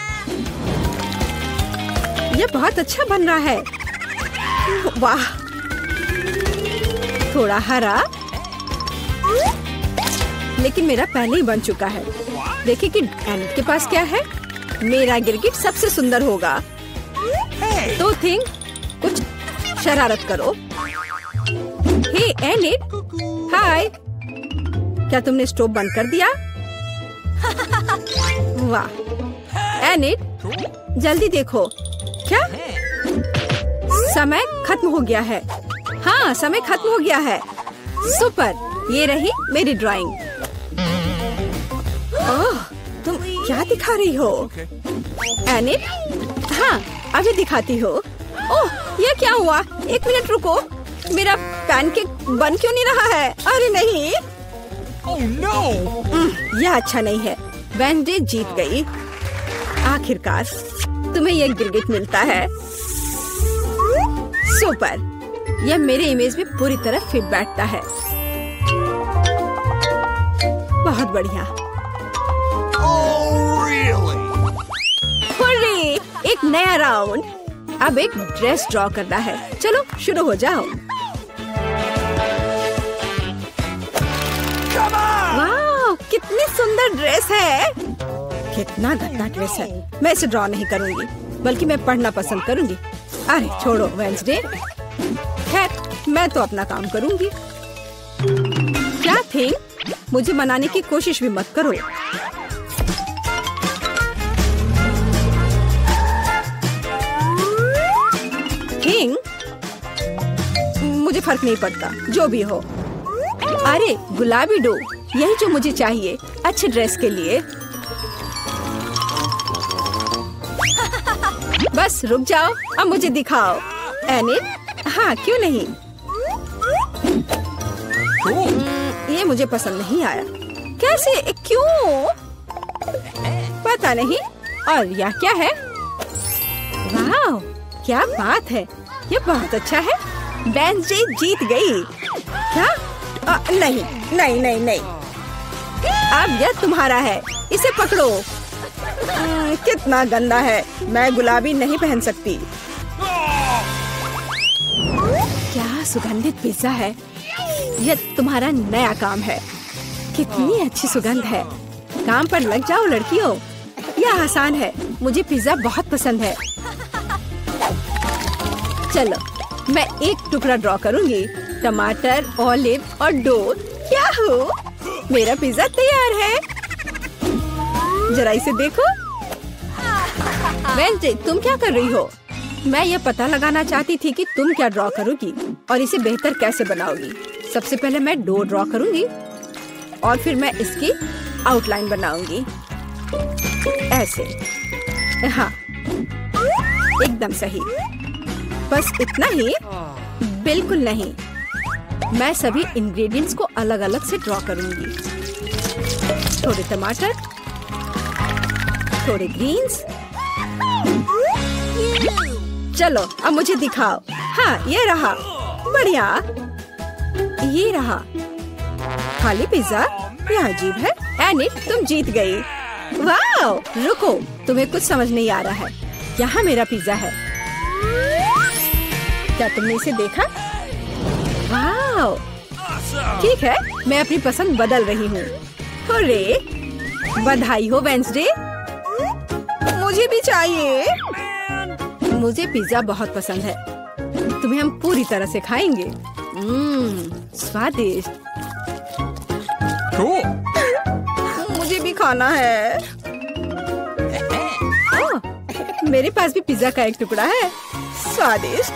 ये बहुत अच्छा बन रहा है। वाह, थोड़ा हरा, लेकिन मेरा पहले ही बन चुका है। देखिए कि एनिट के पास क्या है। मेरा गिरगिट सबसे सुंदर होगा। तो थिंक, कुछ शरारत करो। हे एनिट, हाय। क्या तुमने स्टोव बंद कर दिया? वाह एनिट, जल्दी देखो। क्या समय खत्म हो गया है? हाँ, समय खत्म हो गया है। सुपर, ये रही मेरी ड्राइंग। ओह, तुम क्या दिखा रही हो? एनिट, हाँ, अभी दिखाती हो। ओह, ये क्या हुआ? एक मिनट रुको। मेरा पैनकेक बन क्यों नहीं रहा है? अरे नहीं। Oh no! यह अच्छा नहीं है। वेंसडे जीत गई। आखिरकार तुम्हें यह गिरगिट मिलता है। सुपर, यह मेरे इमेज में पूरी तरह फिट बैठता है। बहुत बढ़िया। Oh really? हुर्रे! एक नया राउंड। अब एक ड्रेस ड्रॉ करना है। चलो शुरू हो जाओ। वाह, कितनी सुंदर ड्रेस है। कितना गंदा ड्रेस है। मैं इसे ड्रॉ नहीं करूंगी, बल्कि मैं पढ़ना पसंद करूंगी। अरे छोड़ो वेंसडे। खैर, मैं तो अपना काम करूंगी। क्या थिंग, मुझे मनाने की कोशिश भी मत करो। थिंग, मुझे फर्क नहीं पड़ता, जो भी हो। अरे गुलाबी डो, यही जो मुझे चाहिए अच्छे ड्रेस के लिए। बस रुक जाओ, अब मुझे दिखाओ। एनिट, हाँ क्यों नहीं। ये मुझे पसंद नहीं आया। कैसे? क्यों? पता नहीं। और यह क्या है? वाह, क्या बात है। ये बहुत अच्छा है। वेंसडे जीत गई। क्या? नहीं नहीं नहीं नहीं। अब यह तुम्हारा है, इसे पकड़ो। कितना गंदा है। मैं गुलाबी नहीं पहन सकती। क्या सुगंधित पिज्जा है। यह तुम्हारा नया काम है। कितनी अच्छी सुगंध है। काम पर लग जाओ लड़कियों। यह आसान है। मुझे पिज्जा बहुत पसंद है। चलो, मैं एक टुकड़ा ड्रॉ करूंगी। टमाटर, ऑलिव और डो। क्या हो? मेरा पिज्जा तैयार है। जरा इसे देखो। वेंसडे, तुम क्या कर रही हो? मैं ये पता लगाना चाहती थी कि तुम क्या ड्रॉ करोगी और इसे बेहतर कैसे बनाओगी। सबसे पहले मैं डो ड्रॉ करूंगी और फिर मैं इसकी आउटलाइन बनाऊंगी। ऐसे। हाँ, एकदम सही। बस इतना ही? बिल्कुल नहीं। मैं सभी इंग्रेडिएंट्स को अलग अलग से ड्रॉ करूंगी। थोड़े टमाटर, थोड़े ग्रीन्स। चलो अब मुझे दिखाओ। हाँ ये रहा, बढ़िया। ये रहा खाली पिज्जा, ये अजीब है। एनी तुम जीत गई। वाओ, रुको, तुम्हें कुछ समझ नहीं आ रहा है। यहाँ मेरा पिज्जा है, क्या तुमने इसे देखा? वाओ, ठीक है, मैं अपनी पसंद बदल रही हूँ। हुर्रे, बधाई हो वेंसडे। मुझे भी चाहिए। मुझे पिज्जा बहुत पसंद है, तुम्हें हम पूरी तरह से खाएंगे। स्वादिष्ट। Cool. मुझे भी खाना है। ओह, मेरे पास भी पिज्जा का एक टुकड़ा है। स्वादिष्ट।